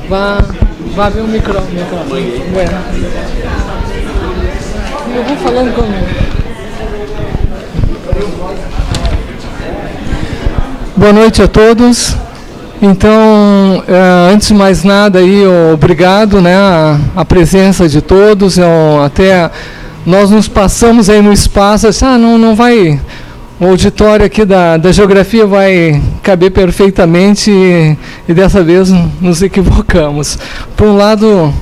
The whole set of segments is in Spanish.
Vá ver o microfone. Bueno. Eu vou falando comigo. Boa noite a todos. Então, antes de mais nada, aí, obrigado, né, a presença de todos. Até nós nos passamos aí no espaço, assim, não vai... O auditório aqui da geografia vai caber perfeitamente e dessa vez nos equivocamos. Por um lado,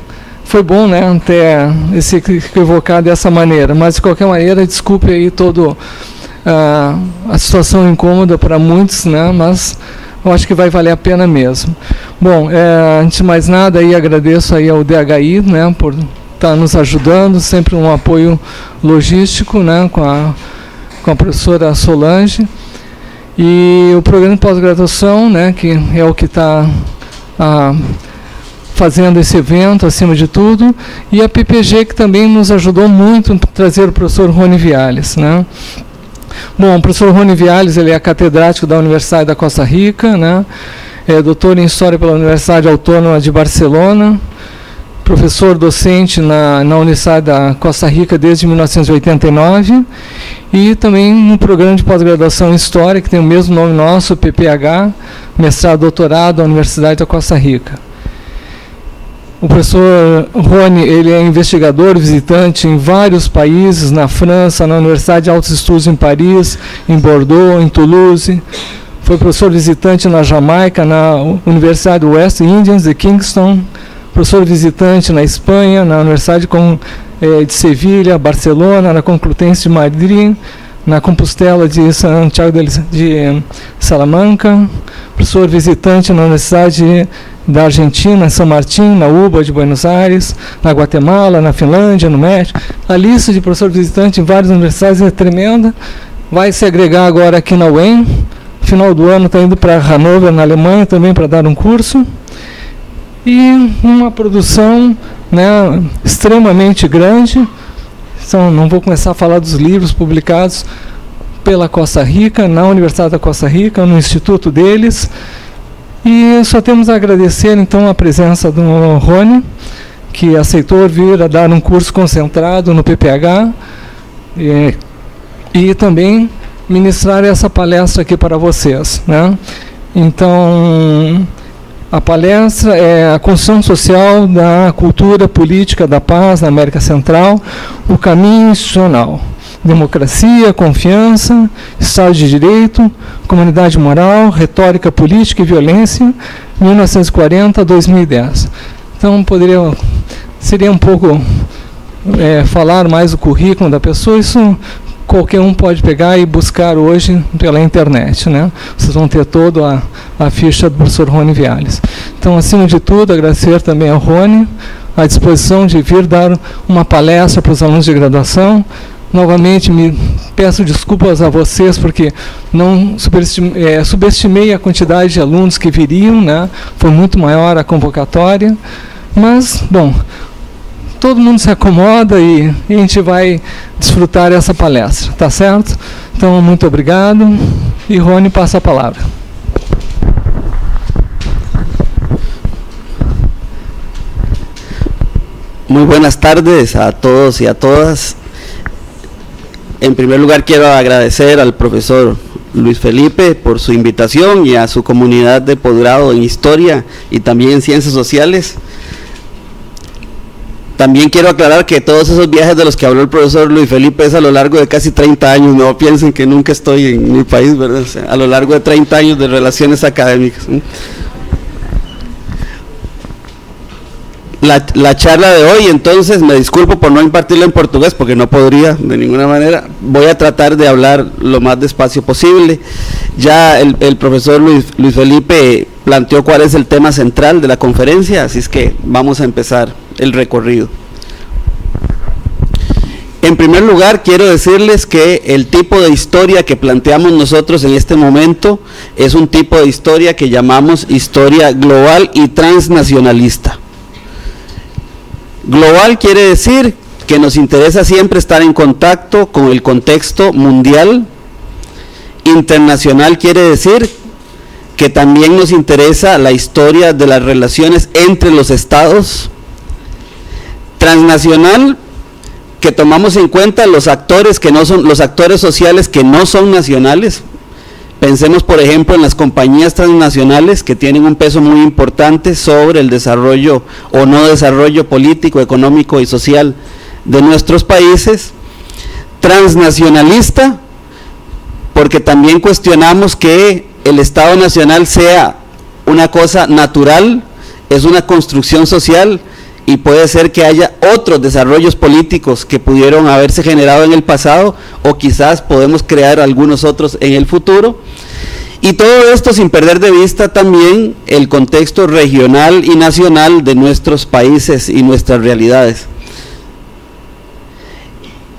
foi bom, né, até se equivocar dessa maneira, mas de qualquer maneira, desculpe aí toda a situação incômoda para muitos, né, mas eu acho que vai valer a pena mesmo. Bom, antes de mais nada, aí, agradeço aí ao DHI, né, por está nos ajudando, sempre um apoio logístico, né, com a professora Solange. E o programa de pós-graduação, né, que é o que está fazendo esse evento, acima de tudo, e a PPG, que também nos ajudou muito a trazer o professor Rony Viales, né. Bom, o professor Rony Viales, ele é catedrático da Universidade da Costa Rica, né, é doutor em História pela Universidade Autônoma de Barcelona, professor docente na Universidade da Costa Rica desde 1989, e também no programa de pós-graduação em História, que tem o mesmo nome nosso, PPH, mestrado e doutorado da Universidade da Costa Rica. O professor Rony, ele é investigador, visitante em vários países, na França, na Universidade de Altos Estudos em Paris, em Bordeaux, em Toulouse. Foi professor visitante na Jamaica, na Universidade West Indies de Kingston, professor visitante na Espanha, na Universidade de Sevilha, Barcelona, na Complutense de Madrid, na Compostela de Santiago de Salamanca, professor visitante na Universidade da Argentina, São Martín, na UBA de Buenos Aires, na Guatemala, na Finlândia, no México. A lista de professor visitante em várias universidades é tremenda. Vai se agregar agora aqui na UEM. No final do ano está indo para Hannover, na Alemanha, também para dar um curso. E uma produção, né, extremamente grande. Então, não vou começar a falar dos livros publicados pela Costa Rica, na Universidade da Costa Rica, no instituto deles. E só temos a agradecer, então, a presença do Rony, que aceitou vir a dar um curso concentrado no PPH, e também ministrar essa palestra aqui para vocês, né? Então, a palestra é a construção social da cultura política da paz na América Central, o caminho institucional, democracia, confiança, Estado de Direito, comunidade moral, retórica política e violência, 1940 a 2010. Então, seria um pouco falar mais o currículo da pessoa. Isso qualquer um pode pegar e buscar hoje pela internet, né? Vocês vão ter toda a ficha do professor Rony Viales. Então, acima de tudo, agradecer também ao Rony a disposição de vir dar uma palestra para os alunos de graduação. Novamente, me peço desculpas a vocês, porque não subestimei a quantidade de alunos que viriam, né? Foi muito maior a convocatória, mas, bom, todo mundo se acomoda e a gente vai desfrutar essa palestra, tá certo? Então, muito obrigado, e Rony, passa a palavra. Muy buenas tardes a todos y a todas. En primer lugar, quiero agradecer al profesor Luis Felipe por su invitación y a su comunidad de posgrado en Historia y también en Ciencias Sociales. También quiero aclarar que todos esos viajes de los que habló el profesor Luis Felipe es a lo largo de casi 30 años, no piensen que nunca estoy en mi país, ¿verdad? O sea, a lo largo de 30 años de relaciones académicas. La charla de hoy, entonces, me disculpo por no impartirla en portugués, porque no podría de ninguna manera. Voy a tratar de hablar lo más despacio posible. Ya el profesor Luis Felipe planteó cuál es el tema central de la conferencia, así es que vamos a empezar el recorrido. En primer lugar, quiero decirles que el tipo de historia que planteamos nosotros en este momento es un tipo de historia que llamamos historia global y transnacionalista. Global quiere decir que nos interesa siempre estar en contacto con el contexto mundial. Internacional quiere decir que también nos interesa la historia de las relaciones entre los estados. Transnacional, que tomamos en cuenta los actores que no son, los actores sociales que no son nacionales. Pensemos, por ejemplo, en las compañías transnacionales que tienen un peso muy importante sobre el desarrollo o no desarrollo político, económico y social de nuestros países. Transnacionalista, porque también cuestionamos que el Estado Nacional sea una cosa natural, es una construcción social y puede ser que haya otros desarrollos políticos que pudieron haberse generado en el pasado o quizás podemos crear algunos otros en el futuro. Y todo esto sin perder de vista también el contexto regional y nacional de nuestros países y nuestras realidades.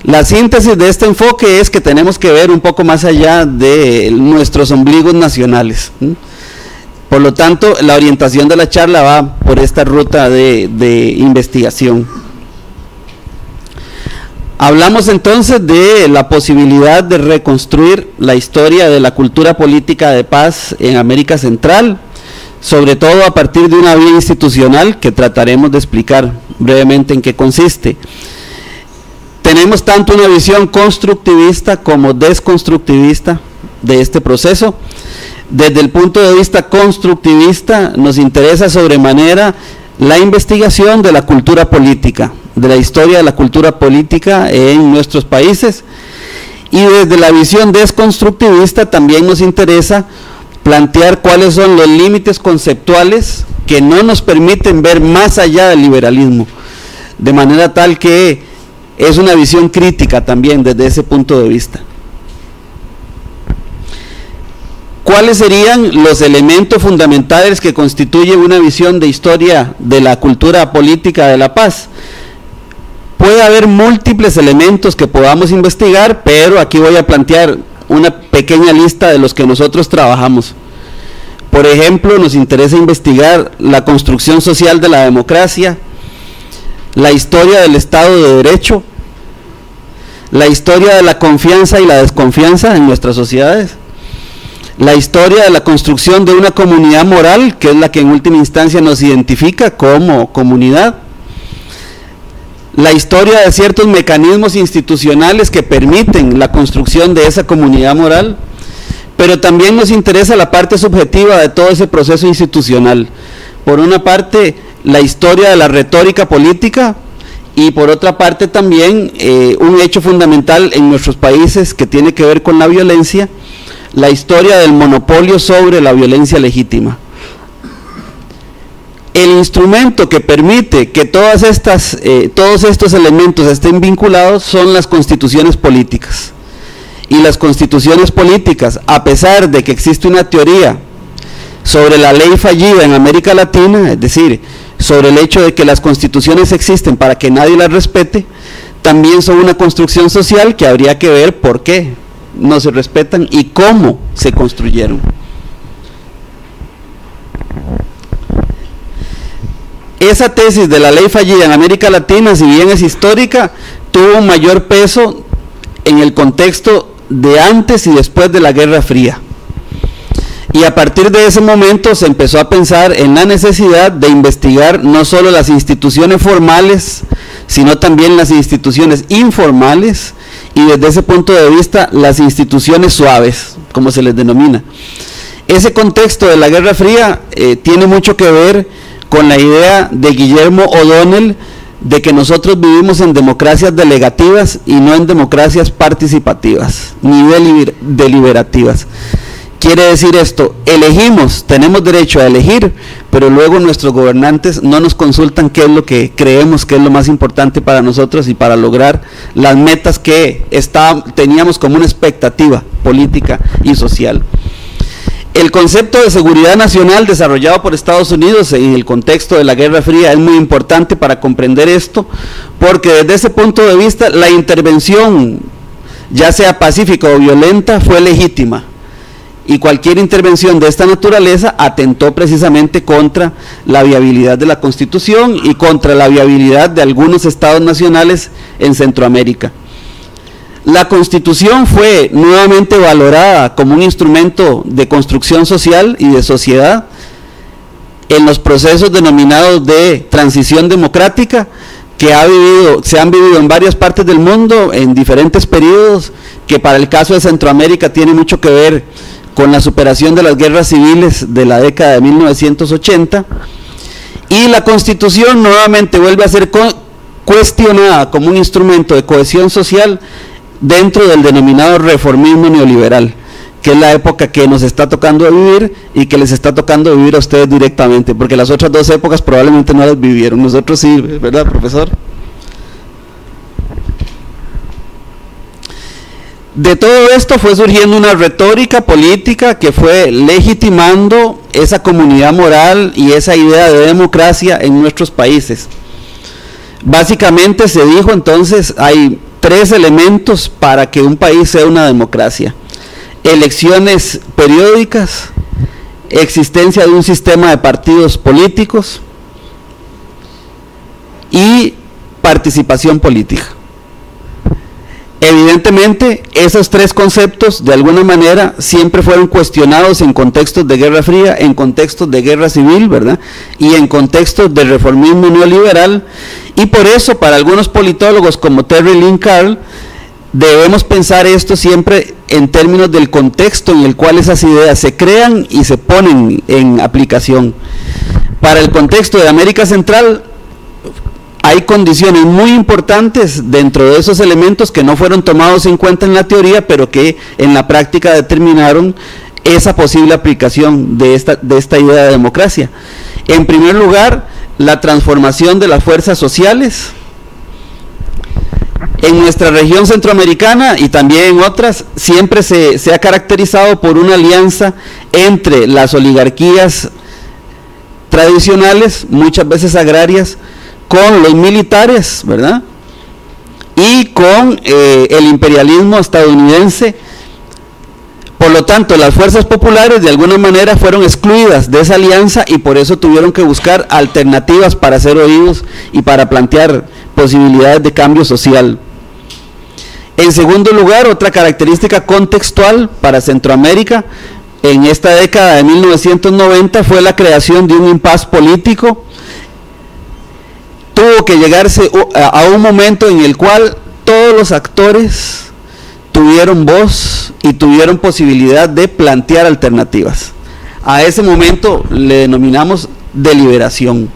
La síntesis de este enfoque es que tenemos que ver un poco más allá de nuestros ombligos nacionales. Por lo tanto, la orientación de la charla va por esta ruta de investigación. Hablamos entonces de la posibilidad de reconstruir la historia de la cultura política de paz en América Central, sobre todo a partir de una vía institucional que trataremos de explicar brevemente en qué consiste. Tenemos tanto una visión constructivista como desconstructivista de este proceso. Desde el punto de vista constructivista nos interesa sobremanera la investigación de la cultura política, de la historia de la cultura política en nuestros países, y desde la visión desconstructivista también nos interesa plantear cuáles son los límites conceptuales que no nos permiten ver más allá del liberalismo, de manera tal que es una visión crítica también desde ese punto de vista. ¿Cuáles serían los elementos fundamentales que constituyen una visión de historia de la cultura política de la paz? Puede haber múltiples elementos que podamos investigar, pero aquí voy a plantear una pequeña lista de los que nosotros trabajamos. Por ejemplo, nos interesa investigar la construcción social de la democracia, la historia del Estado de Derecho, la historia de la confianza y la desconfianza en nuestras sociedades, la historia de la construcción de una comunidad moral, que es la que en última instancia nos identifica como comunidad, la historia de ciertos mecanismos institucionales que permiten la construcción de esa comunidad moral, pero también nos interesa la parte subjetiva de todo ese proceso institucional. Por una parte, la historia de la retórica política, y por otra parte también un hecho fundamental en nuestros países que tiene que ver con la violencia, la historia del monopolio sobre la violencia legítima. El instrumento que permite que todos estos elementos estén vinculados son las constituciones políticas. Y las constituciones políticas, a pesar de que existe una teoría sobre la ley fallida en América Latina, es decir, sobre el hecho de que las constituciones existen para que nadie las respete, también son una construcción social que habría que ver por qué no se respetan y cómo se construyeron. Esa tesis de la ley fallida en América Latina, si bien es histórica, tuvo un mayor peso en el contexto de antes y después de la Guerra Fría. Y a partir de ese momento se empezó a pensar en la necesidad de investigar no solo las instituciones formales, sino también las instituciones informales, y desde ese punto de vista las instituciones suaves, como se les denomina. Ese contexto de la Guerra Fría tiene mucho que ver con la idea de Guillermo O'Donnell de que nosotros vivimos en democracias delegativas y no en democracias participativas, ni deliberativas. Quiere decir esto, elegimos, tenemos derecho a elegir, pero luego nuestros gobernantes no nos consultan qué es lo que creemos que es lo más importante para nosotros y para lograr las metas que teníamos como una expectativa política y social. El concepto de seguridad nacional desarrollado por Estados Unidos en el contexto de la Guerra Fría es muy importante para comprender esto, porque desde ese punto de vista la intervención, ya sea pacífica o violenta, fue legítima. Y cualquier intervención de esta naturaleza atentó precisamente contra la viabilidad de la Constitución y contra la viabilidad de algunos estados nacionales en Centroamérica. La Constitución fue nuevamente valorada como un instrumento de construcción social y de sociedad en los procesos denominados de transición democrática que se han vivido en varias partes del mundo en diferentes periodos, que para el caso de Centroamérica tiene mucho que ver con la superación de las guerras civiles de la década de 1980, y la Constitución nuevamente vuelve a ser cuestionada como un instrumento de cohesión social dentro del denominado reformismo neoliberal, que es la época que nos está tocando vivir y que les está tocando vivir a ustedes directamente, porque las otras dos épocas probablemente no las vivieron, nosotros sí, ¿verdad, profesor? De todo esto fue surgiendo una retórica política que fue legitimando esa comunidad moral y esa idea de democracia en nuestros países. Básicamente se dijo entonces, hay 3 elementos para que un país sea una democracia: elecciones periódicas, existencia de un sistema de partidos políticos y participación política. Evidentemente, esos 3 conceptos de alguna manera siempre fueron cuestionados en contextos de Guerra Fría, en contextos de guerra civil, ¿verdad? Y en contextos de reformismo neoliberal, y por eso para algunos politólogos como Terry Lynn Carl, debemos pensar esto siempre en términos del contexto en el cual esas ideas se crean y se ponen en aplicación. Para el contexto de América Central, hay condiciones muy importantes dentro de esos elementos que no fueron tomados en cuenta en la teoría, pero que en la práctica determinaron esa posible aplicación de esta idea de democracia. En primer lugar, la transformación de las fuerzas sociales. En nuestra región centroamericana y también en otras, siempre se ha caracterizado por una alianza entre las oligarquías tradicionales, muchas veces agrarias, con los militares, ¿verdad? Y con el imperialismo estadounidense. Por lo tanto, las fuerzas populares de alguna manera fueron excluidas de esa alianza y por eso tuvieron que buscar alternativas para ser oídos y para plantear posibilidades de cambio social. En segundo lugar, otra característica contextual para Centroamérica en esta década de 1990 fue la creación de un impasse político. Tuvo que llegarse a un momento en el cual todos los actores tuvieron voz y tuvieron posibilidad de plantear alternativas. A ese momento le denominamos deliberación.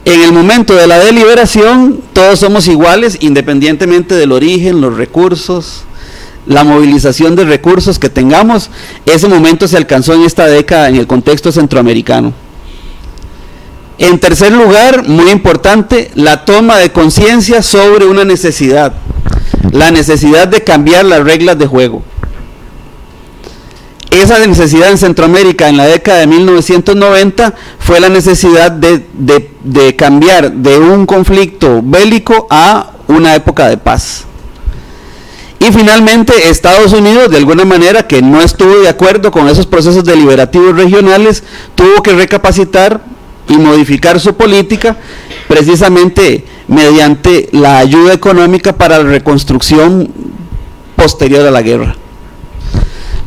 En el momento de la deliberación, todos somos iguales independientemente del origen, los recursos, la movilización de recursos que tengamos. Ese momento se alcanzó en esta década en el contexto centroamericano. En tercer lugar, muy importante, la toma de conciencia sobre una necesidad, la necesidad de cambiar las reglas de juego. Esa necesidad en Centroamérica en la década de 1990 fue la necesidad de cambiar de un conflicto bélico a una época de paz. Y finalmente Estados Unidos, de alguna manera que no estuvo de acuerdo con esos procesos deliberativos regionales, tuvo que recapacitar y modificar su política precisamente mediante la ayuda económica para la reconstrucción posterior a la guerra.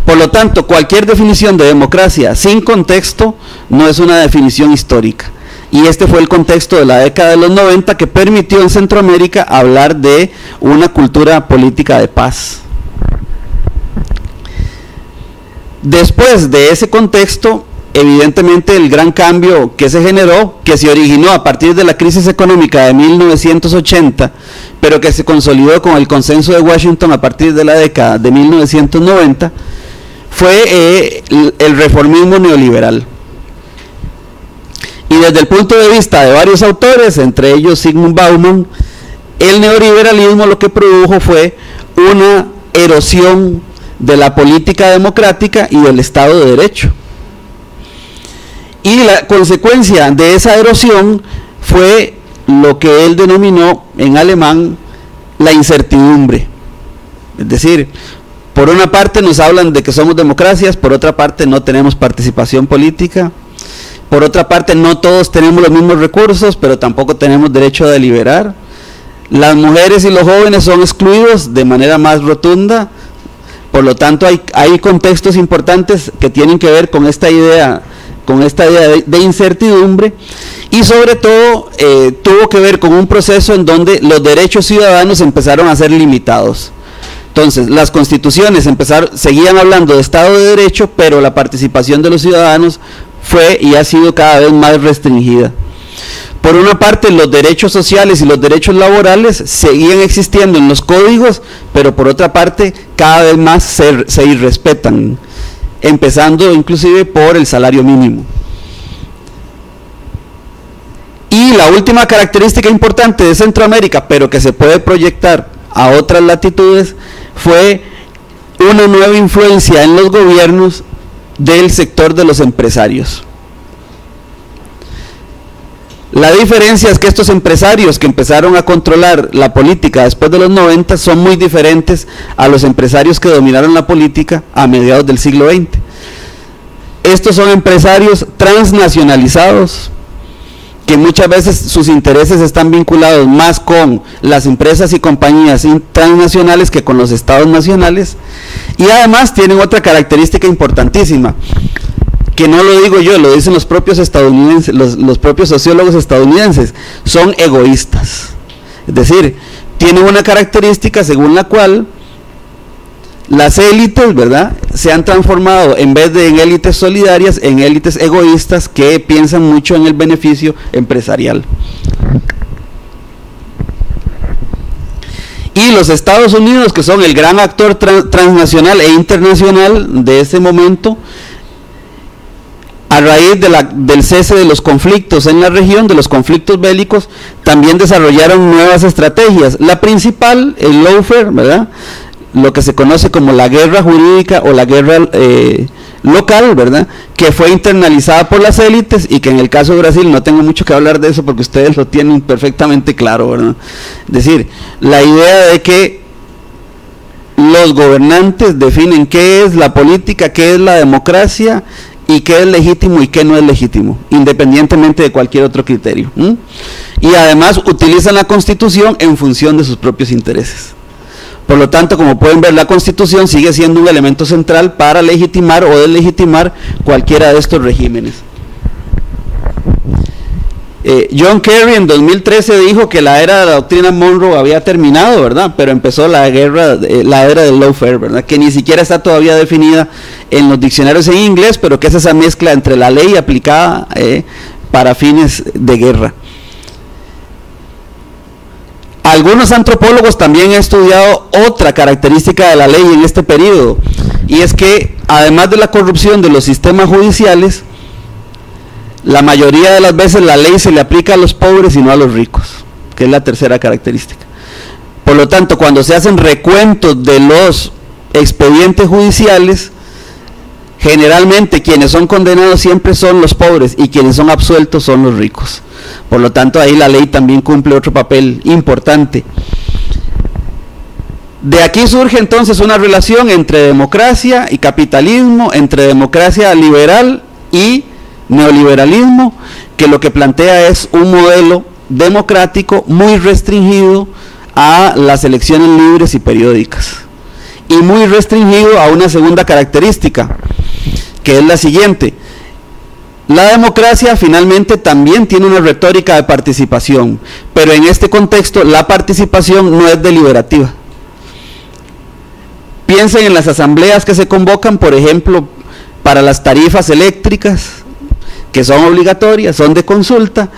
Por lo tanto, cualquier definición de democracia sin contexto no es una definición histórica. Y este fue el contexto de la década de los 90 que permitió en Centroamérica hablar de una cultura política de paz. Después de ese contexto, evidentemente el gran cambio que se generó, que se originó a partir de la crisis económica de 1980, pero que se consolidó con el consenso de Washington a partir de la década de 1990, fue el reformismo neoliberal. Y desde el punto de vista de varios autores, entre ellos Zygmunt Bauman, el neoliberalismo lo que produjo fue una erosión de la política democrática y del Estado de Derecho. Y la consecuencia de esa erosión fue lo que él denominó en alemán la incertidumbre. Es decir, por una parte nos hablan de que somos democracias, por otra parte no tenemos participación política, por otra parte no todos tenemos los mismos recursos, pero tampoco tenemos derecho a deliberar. Las mujeres y los jóvenes son excluidos de manera más rotunda. Por lo tanto hay contextos importantes que tienen que ver con esta idea de incertidumbre, y sobre todo tuvo que ver con un proceso en donde los derechos ciudadanos empezaron a ser limitados. Entonces las constituciones seguían hablando de Estado de Derecho, pero la participación de los ciudadanos fue y ha sido cada vez más restringida. Por una parte, los derechos sociales y los derechos laborales seguían existiendo en los códigos, pero por otra parte cada vez más se irrespetan, empezando inclusive por el salario mínimo. Y la última característica importante de Centroamérica, pero que se puede proyectar a otras latitudes, fue una nueva influencia en los gobiernos del sector de los empresarios. La diferencia es que estos empresarios que empezaron a controlar la política después de los 90 son muy diferentes a los empresarios que dominaron la política a mediados del siglo XX. Estos son empresarios transnacionalizados, que muchas veces sus intereses están vinculados más con las empresas y compañías transnacionales que con los estados nacionales, y además tienen otra característica importantísima, que no lo digo yo, lo dicen los propios estadounidenses, los propios sociólogos estadounidenses, son egoístas. Es decir, tienen una característica según la cual las élites, ¿verdad?, se han transformado, en vez de en élites solidarias, en élites egoístas que piensan mucho en el beneficio empresarial. Y los Estados Unidos, que son el gran actor transnacional e internacional de ese momento, a raíz del cese de los conflictos en la región, de los conflictos bélicos, también desarrollaron nuevas estrategias. La principal, el lawfare, ¿verdad?, lo que se conoce como la guerra jurídica o la guerra local, ¿verdad?, que fue internalizada por las élites, y que en el caso de Brasil no tengo mucho que hablar de eso porque ustedes lo tienen perfectamente claro, ¿verdad? Es decir, la idea de que los gobernantes definen qué es la política, qué es la democracia y qué es legítimo y qué no es legítimo, independientemente de cualquier otro criterio. Y además utilizan la Constitución en función de sus propios intereses. Por lo tanto, como pueden ver, la Constitución sigue siendo un elemento central para legitimar o deslegitimar cualquiera de estos regímenes. John Kerry en 2013 dijo que la era de la doctrina Monroe había terminado, ¿verdad?, pero empezó la era del lawfare, ¿verdad?, que ni siquiera está todavía definida en los diccionarios en inglés, pero que es esa mezcla entre la ley aplicada para fines de guerra. Algunos antropólogos también han estudiado otra característica de la ley en este periodo, y es que además de la corrupción de los sistemas judiciales, la mayoría de las veces la ley se le aplica a los pobres y no a los ricos, que es la tercera característica. Por lo tanto, cuando se hacen recuentos de los expedientes judiciales, generalmente quienes son condenados siempre son los pobres y quienes son absueltos son los ricos. Por lo tanto, ahí la ley también cumple otro papel importante. De aquí surge entonces una relación entre democracia y capitalismo, entre democracia liberal y neoliberalismo, que lo que plantea es un modelo democrático muy restringido a las elecciones libres y periódicas, y muy restringido a una segunda característica, que es la siguiente: la democracia finalmente también tiene una retórica de participación, pero en este contexto la participación no es deliberativa. Piensen en las asambleas que se convocan, por ejemplo, para las tarifas eléctricas, que son obligatorias, son de consulta,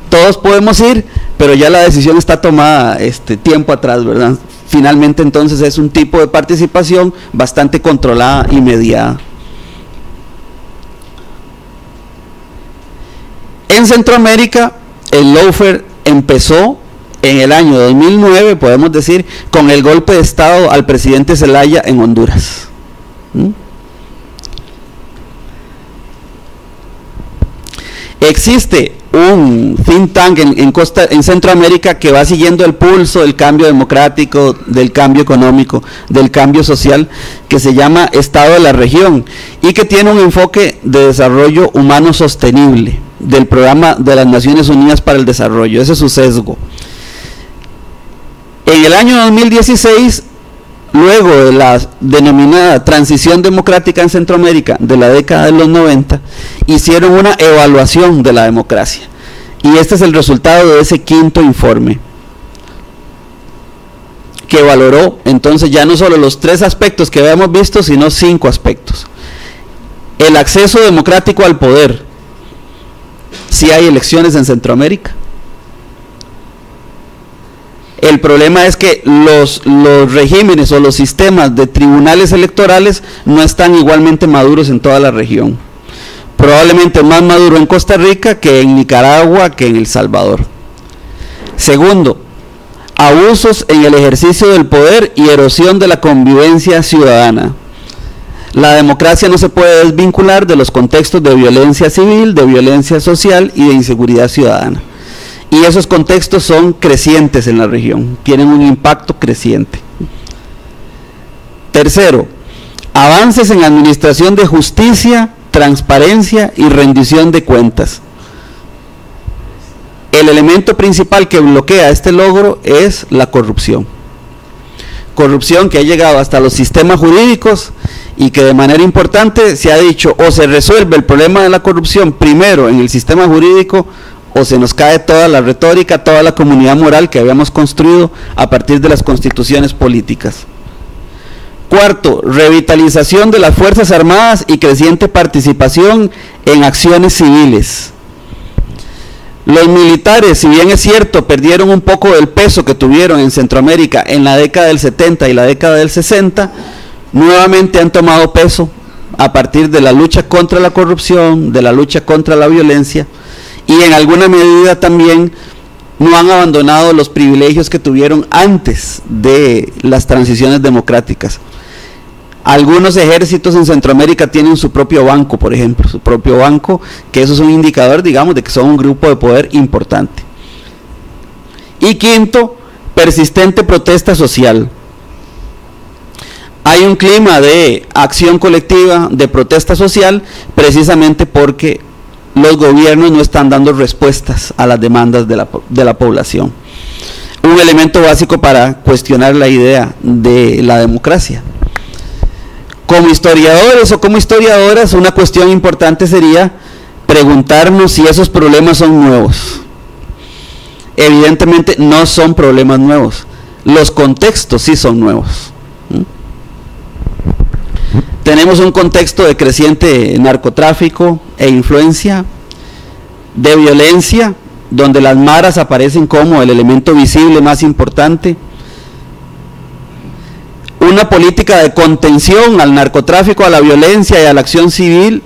todos podemos ir, pero ya la decisión está tomada tiempo atrás, ¿verdad? Finalmente entonces es un tipo de participación bastante controlada y mediada. En Centroamérica, el lawfare empezó en el año 2009, podemos decir, con el golpe de Estado al presidente Zelaya en Honduras. Existe un think tank en Centroamérica que va siguiendo el pulso del cambio democrático, del cambio económico, del cambio social, que se llama Estado de la Región, y que tiene un enfoque de desarrollo humano sostenible del Programa de las Naciones Unidas para el Desarrollo. Ese es su sesgo. En el año 2016, luego de la denominada transición democrática en Centroamérica de la década de los 90, hicieron una evaluación de la democracia, y este es el resultado de ese quinto informe, que valoró entonces ya no solo los 3 aspectos que habíamos visto, sino 5 aspectos. El acceso democrático al poder. Si hay elecciones en Centroamérica. El problema es que los regímenes o los sistemas de tribunales electorales no están igualmente maduros en toda la región. Probablemente más maduro en Costa Rica que en Nicaragua, que en El Salvador. Segundo, abusos en el ejercicio del poder y erosión de la convivencia ciudadana. La democracia no se puede desvincular de los contextos de violencia civil, de violencia social y de inseguridad ciudadana. y esos contextos son crecientes en la región, tienen un impacto creciente. Tercero, avances en administración de justicia, transparencia y rendición de cuentas. El elemento principal que bloquea este logro es la corrupción. Corrupción que ha llegado hasta los sistemas jurídicos y que de manera importante se ha dicho, o se resuelve el problema de la corrupción primero en el sistema jurídico, o se nos cae toda la retórica, toda la comunidad moral que habíamos construido a partir de las constituciones políticas. Cuarto, revitalización de las Fuerzas Armadas y creciente participación en acciones civiles. Los militares, si bien es cierto, perdieron un poco del peso que tuvieron en Centroamérica en la década del 70 y la década del 60, nuevamente han tomado peso a partir de la lucha contra la corrupción, de la lucha contra la violencia, y en alguna medida también no han abandonado los privilegios que tuvieron antes de las transiciones democráticas. Algunos ejércitos en Centroamérica tienen su propio banco, por ejemplo, su propio banco, que eso es un indicador, digamos, de que son un grupo de poder importante. Y quinto, persistente protesta social. Hay un clima de acción colectiva, de protesta social, precisamente porque los gobiernos no están dando respuestas a las demandas de la población. Un elemento básico para cuestionar la idea de la democracia. Como historiadores o como historiadoras, una cuestión importante sería preguntarnos si esos problemas son nuevos. Evidentemente no son problemas nuevos, los contextos sí son nuevos. Tenemos un contexto de creciente narcotráfico e influencia, de violencia, donde las maras aparecen como el elemento visible más importante. Una política de contención al narcotráfico, a la violencia y a la acción social,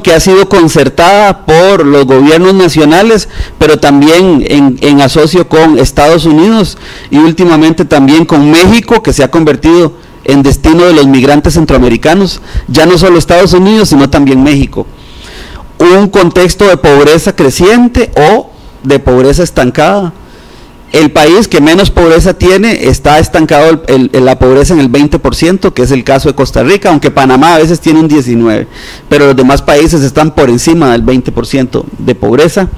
que ha sido concertada por los gobiernos nacionales, pero también en asocio con Estados Unidos y últimamente también con México, que se ha convertido en destino de los migrantes centroamericanos, ya no solo Estados Unidos, sino también México. Un contexto de pobreza creciente o de pobreza estancada. El país que menos pobreza tiene está estancado la pobreza en el 20%, que es el caso de Costa Rica, aunque Panamá a veces tiene un 19%, pero los demás países están por encima del 20% de pobreza.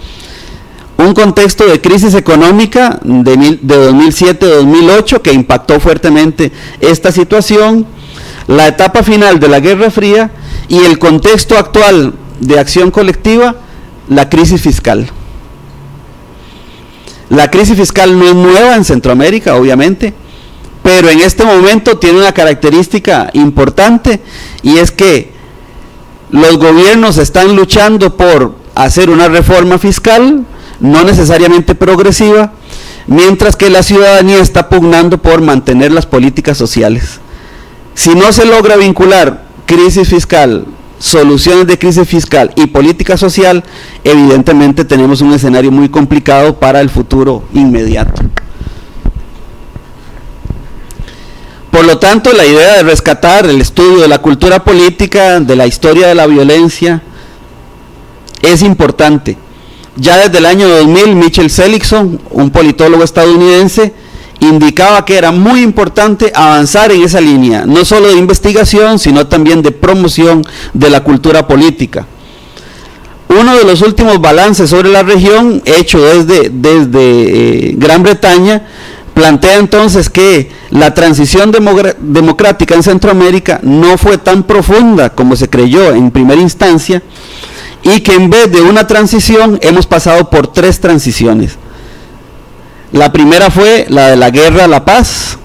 Un contexto de crisis económica de 2007-2008 que impactó fuertemente esta situación, la etapa final de la Guerra Fría y el contexto actual de acción colectiva, la crisis fiscal. La crisis fiscal no es nueva en Centroamérica, obviamente, pero en este momento tiene una característica importante, y es que los gobiernos están luchando por hacer una reforma fiscal, no necesariamente progresiva, mientras que la ciudadanía está pugnando por mantener las políticas sociales. Si no se logra vincular crisis fiscal, soluciones de crisis fiscal y política social, evidentemente tenemos un escenario muy complicado para el futuro inmediato. Por lo tanto, la idea de rescatar el estudio de la cultura política, de la historia de la violencia, es importante. Ya desde el año 2000, Michel Seligson, un politólogo estadounidense, indicaba que era muy importante avanzar en esa línea, no solo de investigación, sino también de promoción de la cultura política. Uno de los últimos balances sobre la región, hecho desde Gran Bretaña, plantea entonces que la transición democrática en Centroamérica no fue tan profunda como se creyó en primera instancia, y que en vez de una transición hemos pasado por 3 transiciones. La primera fue la de la guerra a la paz,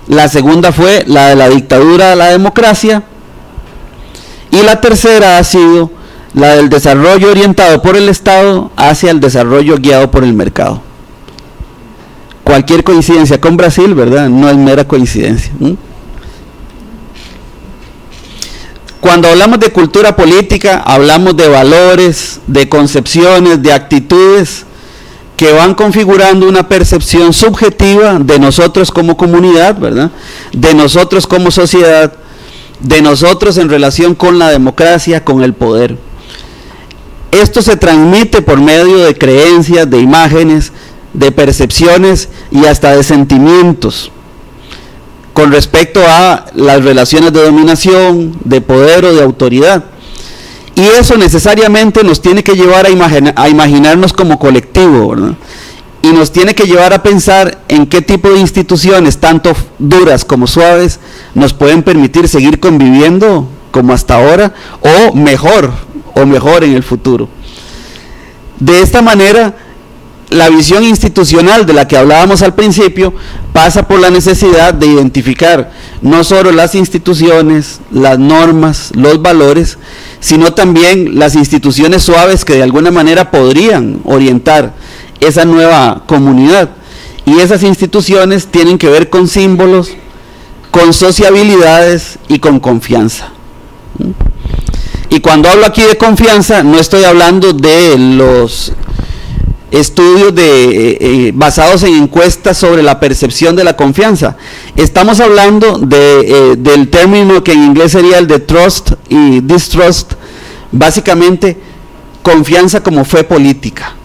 la segunda fue la de la dictadura a la democracia, y la tercera ha sido la del desarrollo orientado por el Estado hacia el desarrollo guiado por el mercado. Cualquier coincidencia con Brasil, ¿verdad? No es mera coincidencia. Cuando hablamos de cultura política, hablamos de valores, de concepciones, de actitudes que van configurando una percepción subjetiva de nosotros como comunidad, ¿verdad? De nosotros como sociedad, de nosotros en relación con la democracia, con el poder. Esto se transmite por medio de creencias, de imágenes, de percepciones y hasta de sentimientos con respecto a las relaciones de dominación, de poder o de autoridad. Y eso necesariamente nos tiene que llevar a imaginarnos como colectivo, ¿verdad? Y nos tiene que llevar a pensar en qué tipo de instituciones, tanto duras como suaves, nos pueden permitir seguir conviviendo como hasta ahora, o mejor en el futuro. De esta manera, la visión institucional de la que hablábamos al principio pasa por la necesidad de identificar no solo las instituciones, las normas, los valores, sino también las instituciones suaves que de alguna manera podrían orientar esa nueva comunidad. Y esas instituciones tienen que ver con símbolos, con sociabilidades y con confianza. Y cuando hablo aquí de confianza, no estoy hablando de los estudios basados en encuestas sobre la percepción de la confianza. Estamos hablando del término que en inglés sería el de trust y distrust, básicamente confianza como fe política.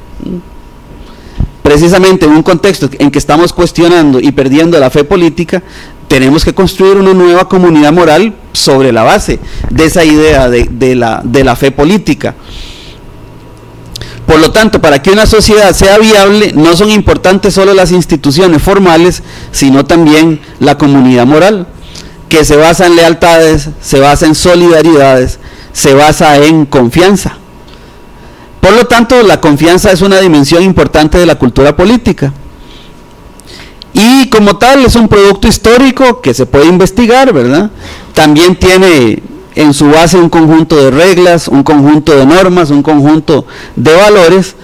Precisamente en un contexto en que estamos cuestionando y perdiendo la fe política, tenemos que construir una nueva comunidad moral sobre la base de esa idea de la fe política. Por lo tanto, para que una sociedad sea viable, no son importantes solo las instituciones formales, sino también la comunidad moral, que se basa en lealtades, se basa en solidaridades, se basa en confianza. Por lo tanto, la confianza es una dimensión importante de la cultura política. Y como tal, es un producto histórico que se puede investigar, ¿verdad? También tiene en su base un conjunto de reglas, un conjunto de normas, un conjunto de valores,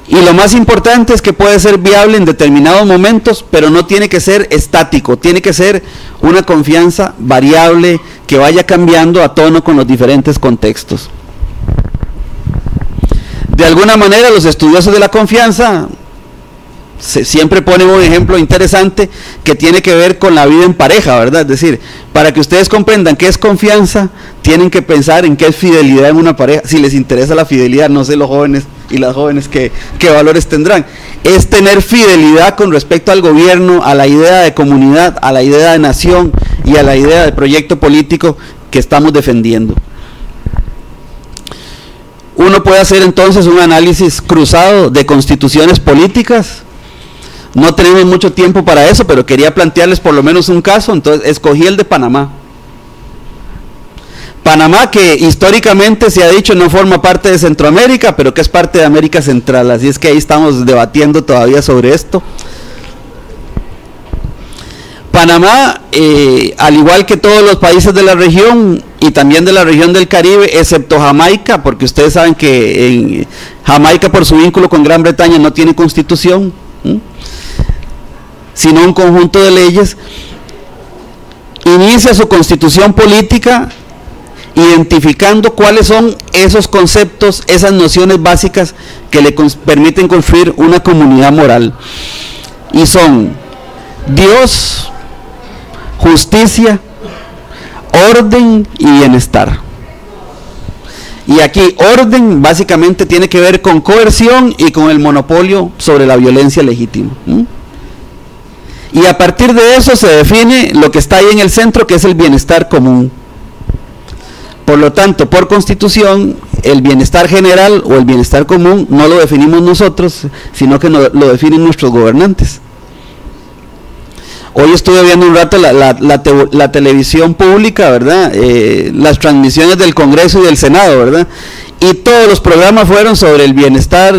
y lo más importante es que puede ser viable en determinados momentos, pero no tiene que ser estático, tiene que ser una confianza variable que vaya cambiando a tono con los diferentes contextos. De alguna manera, los estudiosos de la confianza siempre ponen un ejemplo interesante que tiene que ver con la vida en pareja, ¿verdad? Es decir, para que ustedes comprendan qué es confianza, tienen que pensar en qué es fidelidad en una pareja. Si les interesa la fidelidad, no sé los jóvenes y las jóvenes qué valores tendrán. Es tener fidelidad con respecto al gobierno, a la idea de comunidad, a la idea de nación y a la idea de proyecto político que estamos defendiendo. Uno puede hacer entonces un análisis cruzado de constituciones políticas. No tenemos mucho tiempo para eso, pero quería plantearles por lo menos un caso, entonces escogí el de Panamá. Panamá, que históricamente se ha dicho no forma parte de Centroamérica, pero que es parte de América Central, así es que ahí estamos debatiendo todavía sobre esto. Panamá, al igual que todos los países de la región y también de la región del Caribe, excepto Jamaica, porque ustedes saben que Jamaica por su vínculo con Gran Bretaña no tiene constitución, sino un conjunto de leyes, inicia su constitución política identificando cuáles son esos conceptos, esas nociones básicas que le permiten construir una comunidad moral, y son Dios, justicia, orden y bienestar. Y aquí orden básicamente tiene que ver con coerción y con el monopolio sobre la violencia legítima. Y a partir de eso se define lo que está ahí en el centro, que es el bienestar común. Por lo tanto, por constitución, el bienestar general o el bienestar común no lo definimos nosotros, sino que lo definen nuestros gobernantes. Hoy estuve viendo un rato la televisión pública, ¿verdad? Las transmisiones del Congreso y del Senado, ¿verdad? Y todos los programas fueron sobre el bienestar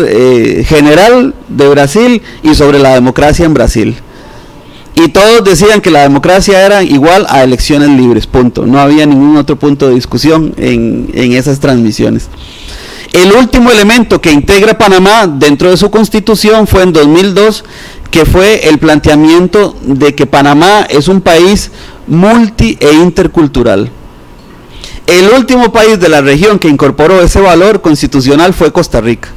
general de Brasil y sobre la democracia en Brasil. Y todos decían que la democracia era igual a elecciones libres, punto. No había ningún otro punto de discusión en esas transmisiones. El último elemento que integra Panamá dentro de su constitución fue en 2002, que fue el planteamiento de que Panamá es un país multi e intercultural. El último país de la región que incorporó ese valor constitucional fue Costa Rica,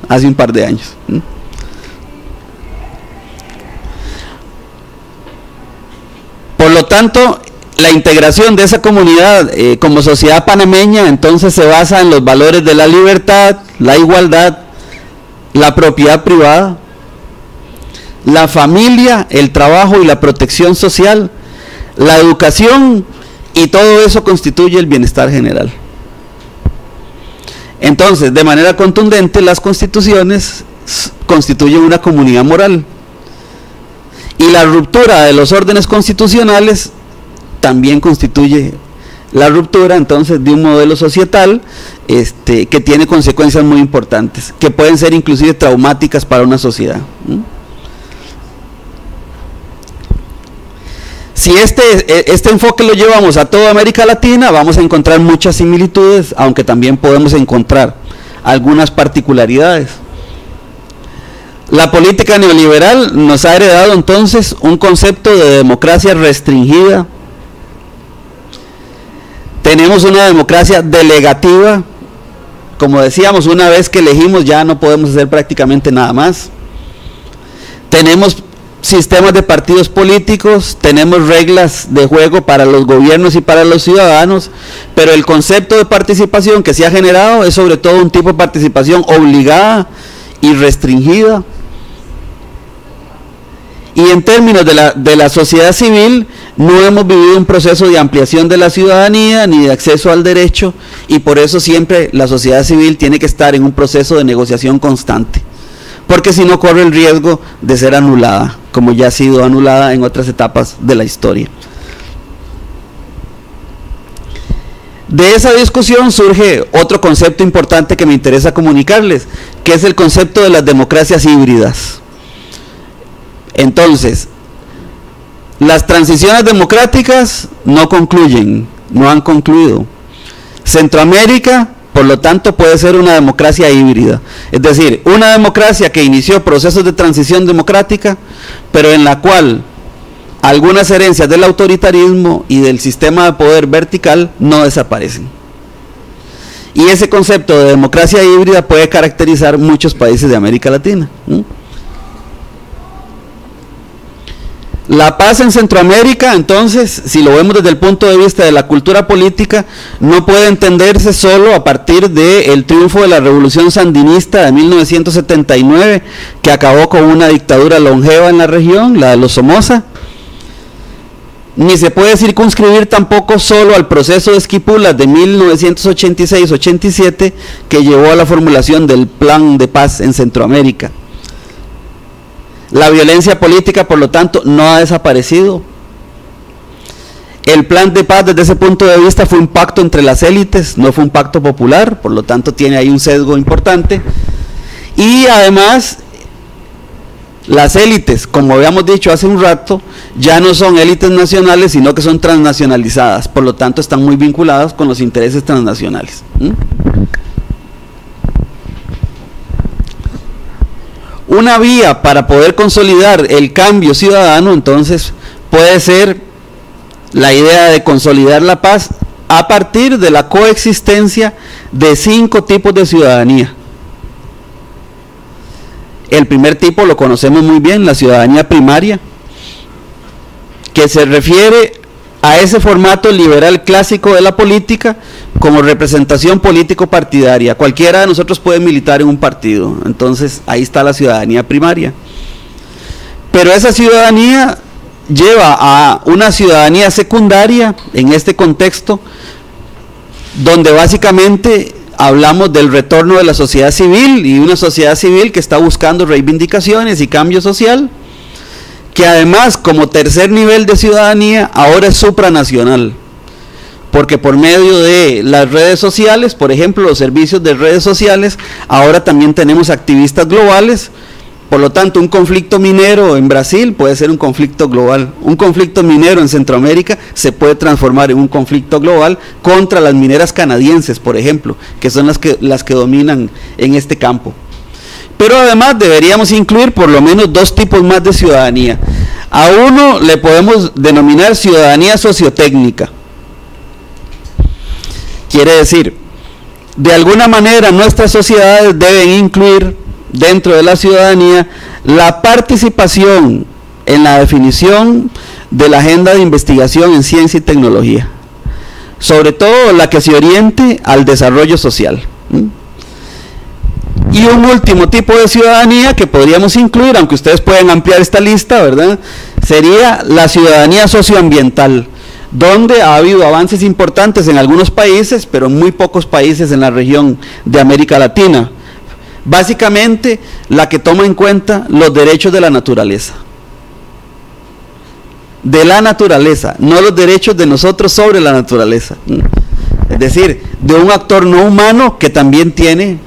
hace un par de años. Por lo tanto, La integración de esa comunidad como sociedad panameña entonces se basa en los valores de la libertad, la igualdad, la propiedad privada, la familia, el trabajo y la protección social, la educación, y todo eso constituye el bienestar general. Entonces, de manera contundente, las constituciones constituyen una comunidad moral, y la ruptura de los órdenes constitucionales también constituye la ruptura entonces de un modelo societal que tiene consecuencias muy importantes, que pueden ser inclusive traumáticas para una sociedad. Si este enfoque lo llevamos a toda América Latina, vamos a encontrar muchas similitudes, aunque también podemos encontrar algunas particularidades. La política neoliberal nos ha heredado entonces un concepto de democracia restringida. Tenemos una democracia delegativa. Como decíamos, una vez que elegimos ya no podemos hacer prácticamente nada más. Tenemos sistemas de partidos políticos, tenemos reglas de juego para los gobiernos y para los ciudadanos, pero el concepto de participación que se ha generado es sobre todo un tipo de participación obligada y restringida. Y en términos de la sociedad civil, no hemos vivido un proceso de ampliación de la ciudadanía ni de acceso al derecho, y por eso siempre la sociedad civil tiene que estar en un proceso de negociación constante, porque si no corre el riesgo de ser anulada, como ya ha sido anulada en otras etapas de la historia. De esa discusión surge otro concepto importante que me interesa comunicarles, que es el concepto de las democracias híbridas. Entonces, las transiciones democráticas no concluyen, no han concluido. Centroamérica, por lo tanto, puede ser una democracia híbrida, es decir, una democracia que inició procesos de transición democrática, pero en la cual algunas herencias del autoritarismo y del sistema de poder vertical no desaparecen. Y ese concepto de democracia híbrida puede caracterizar muchos países de América Latina. La paz en Centroamérica, entonces, si lo vemos desde el punto de vista de la cultura política, no puede entenderse solo a partir del triunfo de la revolución sandinista de 1979, que acabó con una dictadura longeva en la región, la de los Somoza, ni se puede circunscribir tampoco solo al proceso de Esquipulas de 1986-87, que llevó a la formulación del Plan de Paz en Centroamérica. La violencia política, por lo tanto, no ha desaparecido. El plan de paz, desde ese punto de vista, fue un pacto entre las élites, no fue un pacto popular, por lo tanto tiene ahí un sesgo importante. Y además, las élites, como habíamos dicho hace un rato, ya no son élites nacionales, sino que son transnacionalizadas, por lo tanto están muy vinculadas con los intereses transnacionales. Una vía para poder consolidar el cambio ciudadano, entonces, puede ser la idea de consolidar la paz a partir de la coexistencia de 5 tipos de ciudadanía. El primer tipo lo conocemos muy bien, la ciudadanía primaria, que se refiere a ese formato liberal clásico de la política como representación político-partidaria. Cualquiera de nosotros puede militar en un partido, entonces ahí está la ciudadanía primaria. Pero esa ciudadanía lleva a una ciudadanía secundaria en este contexto, donde básicamente hablamos del retorno de la sociedad civil, y una sociedad civil que está buscando reivindicaciones y cambio social, que además, como tercer nivel de ciudadanía, ahora es supranacional, porque por medio de las redes sociales, por ejemplo, los servicios de redes sociales, ahora también tenemos activistas globales. Por lo tanto, un conflicto minero en Brasil puede ser un conflicto global. Un conflicto minero en Centroamérica se puede transformar en un conflicto global contra las mineras canadienses, por ejemplo, que son las que dominan en este campo. Pero además deberíamos incluir por lo menos 2 tipos más de ciudadanía. A uno le podemos denominar ciudadanía sociotécnica. Quiere decir, de alguna manera nuestras sociedades deben incluir dentro de la ciudadanía la participación en la definición de la agenda de investigación en ciencia y tecnología, sobre todo la que se oriente al desarrollo social. Y un último tipo de ciudadanía que podríamos incluir, aunque ustedes pueden ampliar esta lista, ¿verdad?, sería la ciudadanía socioambiental, donde ha habido avances importantes en algunos países, pero en muy pocos países en la región de América Latina. Básicamente, la que toma en cuenta los derechos de la naturaleza. De la naturaleza, no los derechos de nosotros sobre la naturaleza. Es decir, de un actor no humano que también tiene,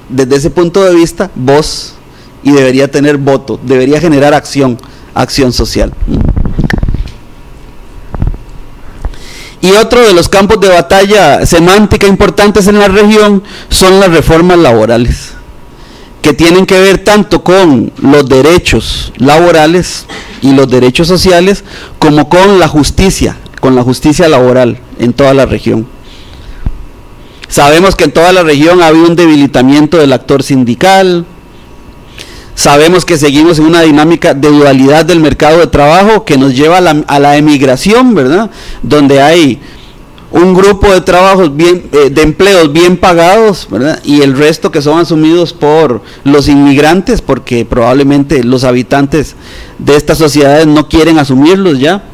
desde ese punto de vista, voz y debería tener voto, debería generar acción social. Y otro de los campos de batalla semántica importantes en la región son las reformas laborales, que tienen que ver tanto con los derechos laborales y los derechos sociales, como con la justicia laboral en toda la región. Sabemos que en toda la región ha habido un debilitamiento del actor sindical. Sabemos que seguimos en una dinámica de dualidad del mercado de trabajo que nos lleva a la emigración, ¿verdad?, donde hay un grupo de trabajos de empleos bien pagados, ¿verdad?, y el resto que son asumidos por los inmigrantes, porque probablemente los habitantes de estas sociedades no quieren asumirlos ya.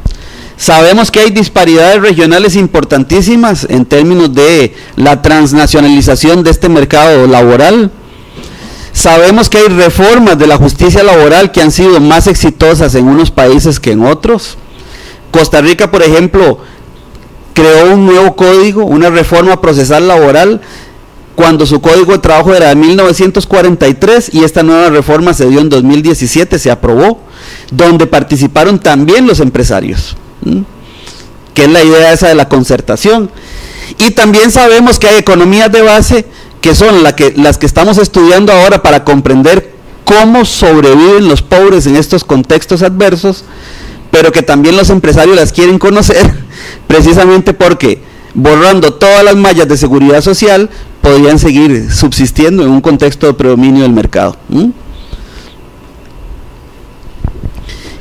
Sabemos que hay disparidades regionales importantísimas en términos de la transnacionalización de este mercado laboral. Sabemos que hay reformas de la justicia laboral que han sido más exitosas en unos países que en otros. Costa Rica, por ejemplo, creó un nuevo código, una reforma procesal laboral, cuando su código de trabajo era de 1943, y esta nueva reforma se dio en 2017, se aprobó, donde participaron también los empresarios, que es la idea esa de la concertación. Y también sabemos que hay economías de base que son las que estamos estudiando ahora para comprender cómo sobreviven los pobres en estos contextos adversos, pero que también los empresarios las quieren conocer, precisamente porque borrando todas las mallas de seguridad social podrían seguir subsistiendo en un contexto de predominio del mercado.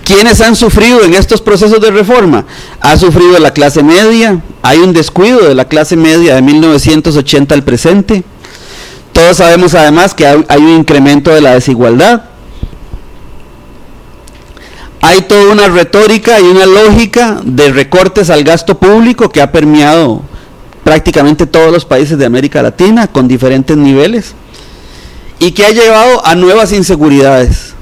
¿Quiénes han sufrido en estos procesos de reforma? Ha sufrido la clase media, hay un descuido de la clase media de 1980 al presente. Todos sabemos además que hay un incremento de la desigualdad. Hay toda una retórica y una lógica de recortes al gasto público que ha permeado prácticamente todos los países de América Latina con diferentes niveles y que ha llevado a nuevas inseguridades.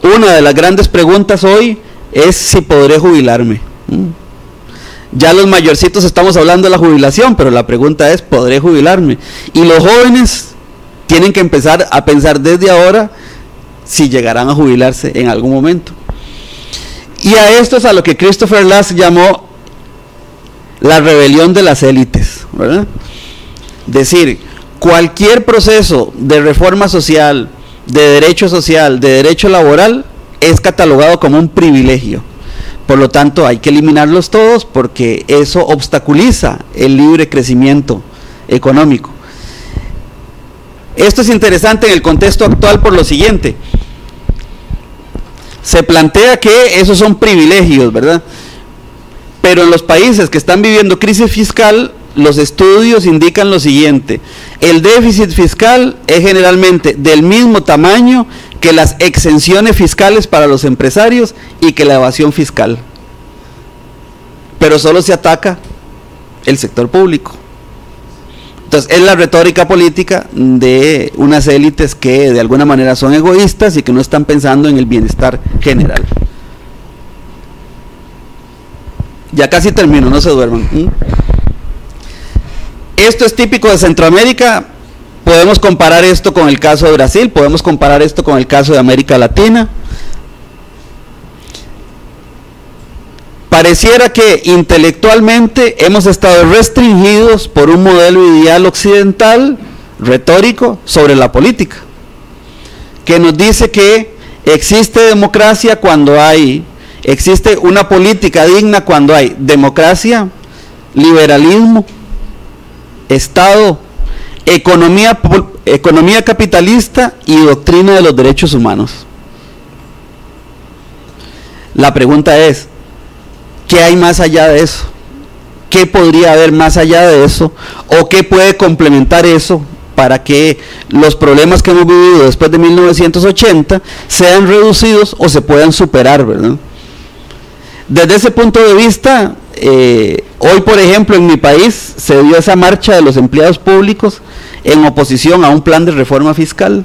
Una de las grandes preguntas hoy es si podré jubilarme. Ya los mayorcitos estamos hablando de la jubilación, pero la pregunta es, ¿podré jubilarme? Y los jóvenes tienen que empezar a pensar desde ahora si llegarán a jubilarse en algún momento. Y a esto es a lo que Christopher Lasch llamó la rebelión de las élites, ¿verdad? Decir, cualquier proceso de reforma social, de derecho laboral, es catalogado como un privilegio. Por lo tanto, hay que eliminarlos todos porque eso obstaculiza el libre crecimiento económico. Esto es interesante en el contexto actual por lo siguiente. Se plantea que esos son privilegios, ¿verdad? Pero en los países que están viviendo crisis fiscal, los estudios indican lo siguiente: el déficit fiscal es generalmente del mismo tamaño que las exenciones fiscales para los empresarios y que la evasión fiscal. Pero solo se ataca el sector público. Entonces, es la retórica política de unas élites que de alguna manera son egoístas y que no están pensando en el bienestar general. Ya casi termino, no se duerman. Esto es típico de Centroamérica. Podemos comparar esto con el caso de Brasil, podemos comparar esto con el caso de América Latina. Pareciera que intelectualmente hemos estado restringidos por un modelo ideal occidental, retórico, sobre la política, que nos dice que existe democracia cuando existe una política digna cuando hay democracia, liberalismo, Estado, economía capitalista y doctrina de los derechos humanos. La pregunta es, ¿qué hay más allá de eso? ¿Qué podría haber más allá de eso? ¿O qué puede complementar eso para que los problemas que hemos vivido después de 1980 sean reducidos o se puedan superar, ¿verdad? Desde ese punto de vista, hoy, por ejemplo, en mi país se dio esa marcha de los empleados públicos en oposición a un plan de reforma fiscal.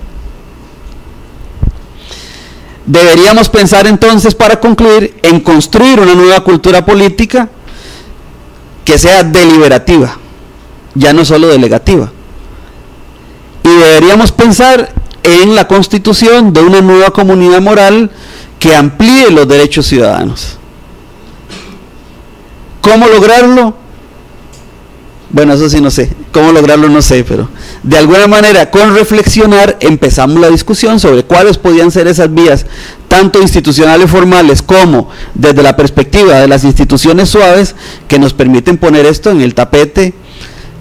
Deberíamos pensar entonces, para concluir, en construir una nueva cultura política que sea deliberativa, ya no solo delegativa. Y deberíamos pensar en la constitución de una nueva comunidad moral que amplíe los derechos ciudadanos. ¿Cómo lograrlo? Bueno, eso sí no sé. ¿Cómo lograrlo? No sé, pero de alguna manera, con reflexionar, empezamos la discusión sobre cuáles podían ser esas vías, tanto institucionales formales como desde la perspectiva de las instituciones suaves, que nos permiten poner esto en el tapete,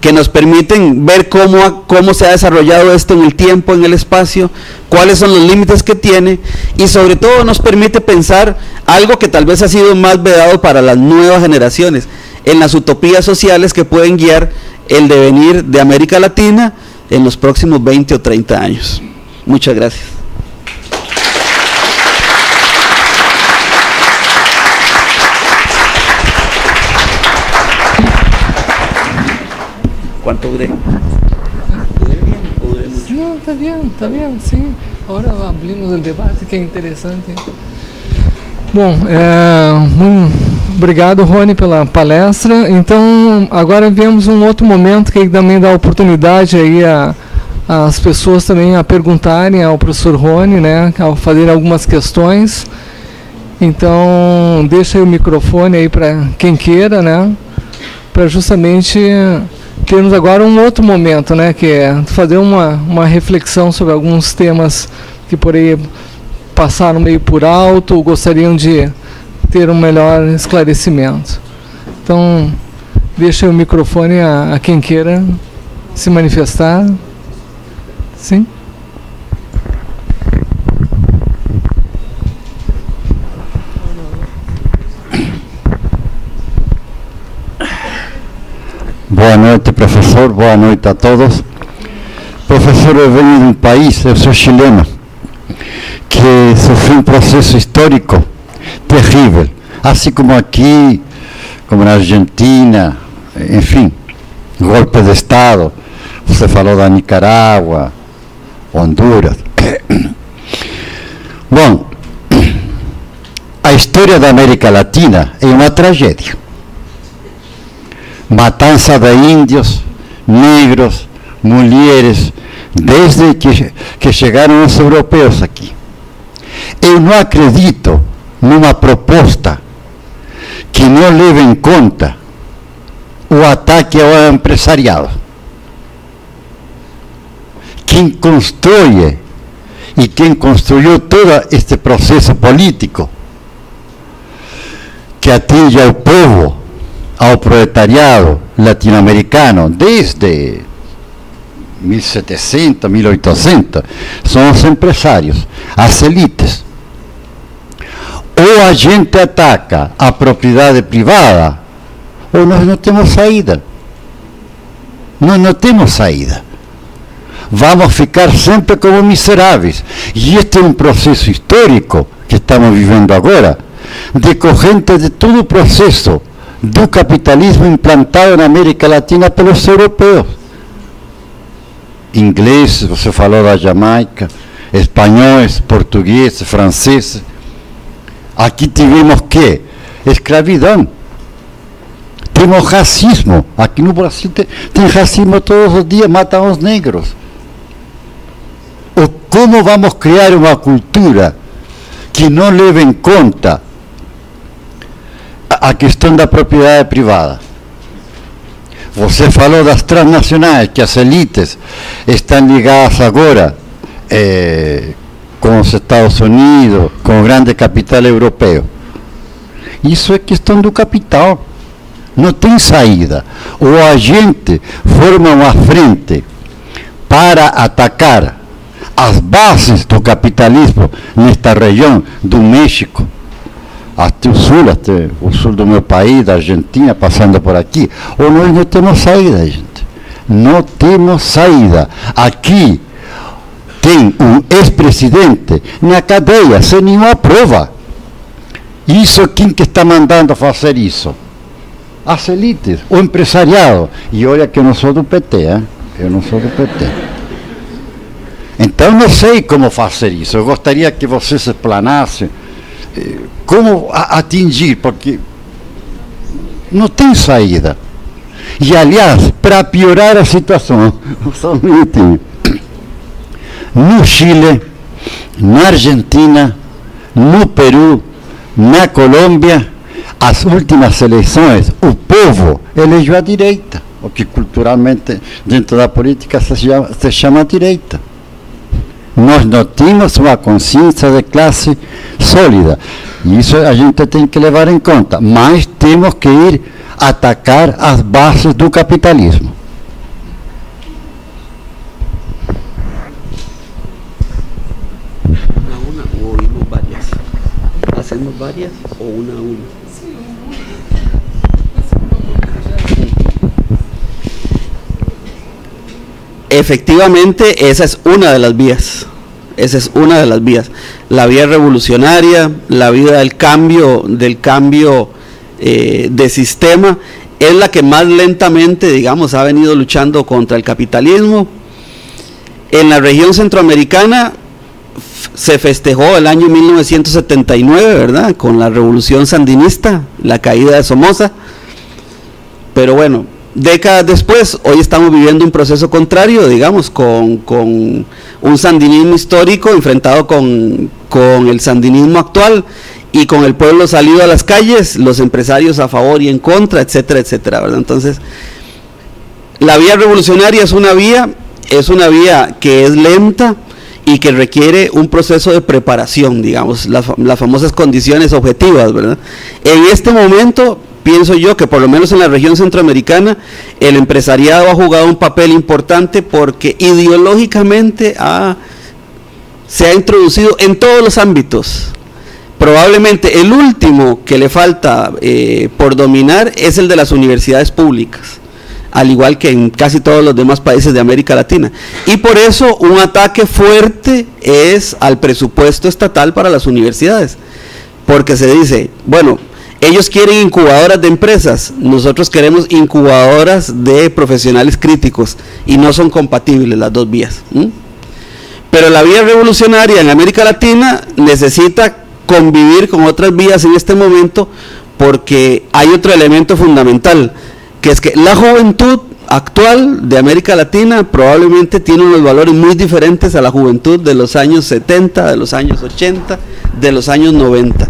que nos permiten ver cómo se ha desarrollado esto en el tiempo, en el espacio, cuáles son los límites que tiene, y sobre todo nos permite pensar algo que tal vez ha sido más vedado para las nuevas generaciones, en las utopías sociales que pueden guiar el devenir de América Latina en los próximos 20 o 30 años. Muchas gracias. ¿Cuánto duré? ¿Duré bien o duré mucho? No, está bien, sí. Ahora abrimos el debate, que é interessante. Bom, muito obrigado, Rony, pela palestra. Então, agora vemos um outro momento que também dá oportunidade aí às pessoas também a perguntarem ao professor Rony, né, ao fazer algumas questões. Então, deixa aí o microfone aí para quem queira, né, para justamente termos agora um outro momento, né, que é fazer uma reflexão sobre alguns temas que por aí passaram meio por alto, ou gostariam de ter um melhor esclarecimento. Então, deixa o microfone a quem queira se manifestar. Sim? Boa noite, professor. Boa noite a todos. Professor, eu venho de um país, eu sou chileno, que sofreu um processo histórico terrível, assim como aqui, como na Argentina, enfim, golpe de Estado. Você falou da Nicarágua, Honduras. Bom, a história da América Latina é uma tragédia. Matança de índios, negros, mulheres, desde que chegaram os europeus aqui. Eu não acredito numa proposta que não leve em conta o ataque ao empresariado. Quem constrói e quem construiu todo este processo político que atinge ao povo, ao proletariado latino-americano, desde 1700, 1800, são os empresários, as elites. Ou a gente ataca a propriedade privada, ou nós não temos saída. Nós não temos saída. Vamos ficar sempre como miseráveis. E este é um processo histórico que estamos vivendo agora, decorrente de todo o processo do capitalismo implantado na América Latina pelos europeus. Ingleses, você falou da Jamaica, espanhóis, portugueses, franceses. Aqui tivemos que? Escravidão. Temos racismo. Aqui no Brasil tem racismo todos os dias, matam os negros. Como vamos criar uma cultura que não leve em conta a questão da propriedade privada? Você falou das transnacionais, que as elites estão ligadas agora com os Estados Unidos, com o grande capital europeu. Isso é questão do capital. Não tem saída. Ou a gente forma uma frente para atacar as bases do capitalismo nesta região do México, até o sul do meu país, da Argentina, passando por aqui, ou nós não temos saída, gente. Não temos saída. Aqui tem um ex-presidente na cadeia, sem nenhuma prova. Isso, quem que está mandando fazer isso? As elites, o empresariado. E olha que eu não sou do PT, hein? Eu não sou do PT. Então, não sei como fazer isso. Eu gostaria que vocês explanassem como atingir, porque não tem saída. E, aliás, para piorar a situação, só um minutinho, no Chile, na Argentina, no Peru, na Colômbia, as últimas eleições, o povo elegeu a direita, o que culturalmente, dentro da política, se chama direita. Nós não tínhamos uma consciência de classe sólida. E isso a gente tem que levar em conta. Mas temos que ir atacar as bases do capitalismo. Una o oímos varias. ¿Hacemos varias o una a una? Efectivamente, esa es una de las vías. Esa es una de las vías. La vía revolucionaria, la vía del cambio de sistema, es la que más lentamente, digamos, ha venido luchando contra el capitalismo. En la región centroamericana se festejó el año 1979, ¿verdad? Con la revolución sandinista, la caída de Somoza. Pero bueno, décadas después, hoy estamos viviendo un proceso contrario, digamos, con un sandinismo histórico enfrentado con el sandinismo actual y con el pueblo salido a las calles, los empresarios a favor y en contra, etcétera, etcétera, ¿verdad? Entonces, la vía revolucionaria es una vía que es lenta y que requiere un proceso de preparación, digamos, las famosas condiciones objetivas, ¿verdad? En este momento, pienso yo que por lo menos en la región centroamericana, el empresariado ha jugado un papel importante porque ideológicamente se ha introducido en todos los ámbitos. Probablemente el último que le falta por dominar es el de las universidades públicas, al igual que en casi todos los demás países de América Latina. Y por eso un ataque fuerte es al presupuesto estatal para las universidades, porque se dice, bueno, ellos quieren incubadoras de empresas, nosotros queremos incubadoras de profesionales críticos, y no son compatibles las dos vías. Pero la vía revolucionaria en América Latina necesita convivir con otras vías en este momento, porque hay otro elemento fundamental, que es que la juventud actual de América Latina probablemente tiene unos valores muy diferentes a la juventud de los años 70, de los años 80, de los años 90.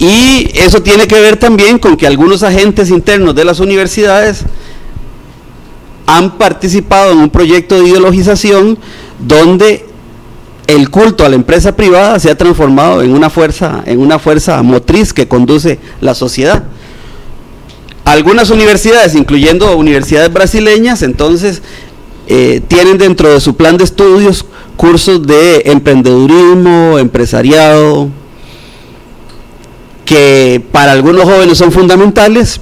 Y eso tiene que ver también con que algunos agentes internos de las universidades han participado en un proyecto de ideologización donde el culto a la empresa privada se ha transformado en una fuerza motriz que conduce la sociedad. Algunas universidades, incluyendo universidades brasileñas, entonces tienen dentro de su plan de estudios cursos de emprendedurismo, empresariado, que para algunos jóvenes son fundamentales,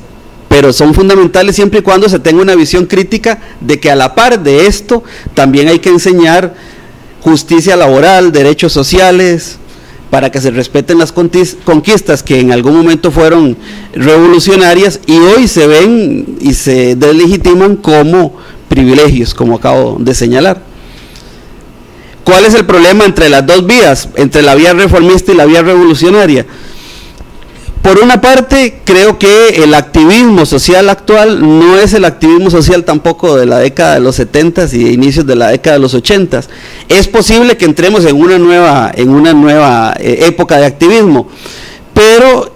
pero son fundamentales siempre y cuando se tenga una visión crítica de que a la par de esto también hay que enseñar justicia laboral, derechos sociales, para que se respeten las conquistas que en algún momento fueron revolucionarias y hoy se ven y se deslegitiman como privilegios, como acabo de señalar. ¿Cuál es el problema entre las dos vías, entre la vía reformista y la vía revolucionaria? Por una parte, creo que el activismo social actual no es el activismo social tampoco de la década de los 70s y de inicios de la década de los 80s. Es posible que entremos en una nueva época de activismo, pero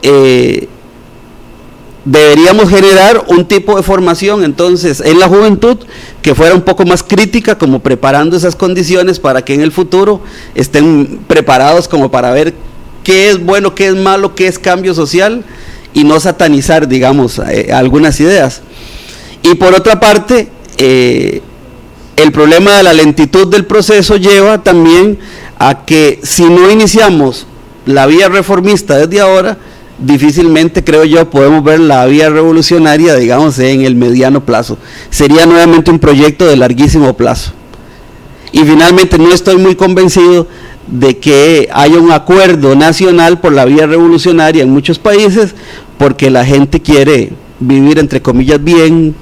deberíamos generar un tipo de formación entonces en la juventud que fuera un poco más crítica, como preparando esas condiciones para que en el futuro estén preparados como para ver qué es bueno, qué es malo, qué es cambio social y no satanizar, digamos, algunas ideas. Y por otra parte, el problema de la lentitud del proceso lleva también a que si no iniciamos la vía reformista desde ahora, difícilmente, creo yo, podemos ver la vía revolucionaria, digamos, en el mediano plazo. Sería nuevamente un proyecto de larguísimo plazo. Y finalmente no estoy muy convencido de que haya un acuerdo nacional por la vía revolucionaria en muchos países, porque la gente quiere vivir, entre comillas, bien,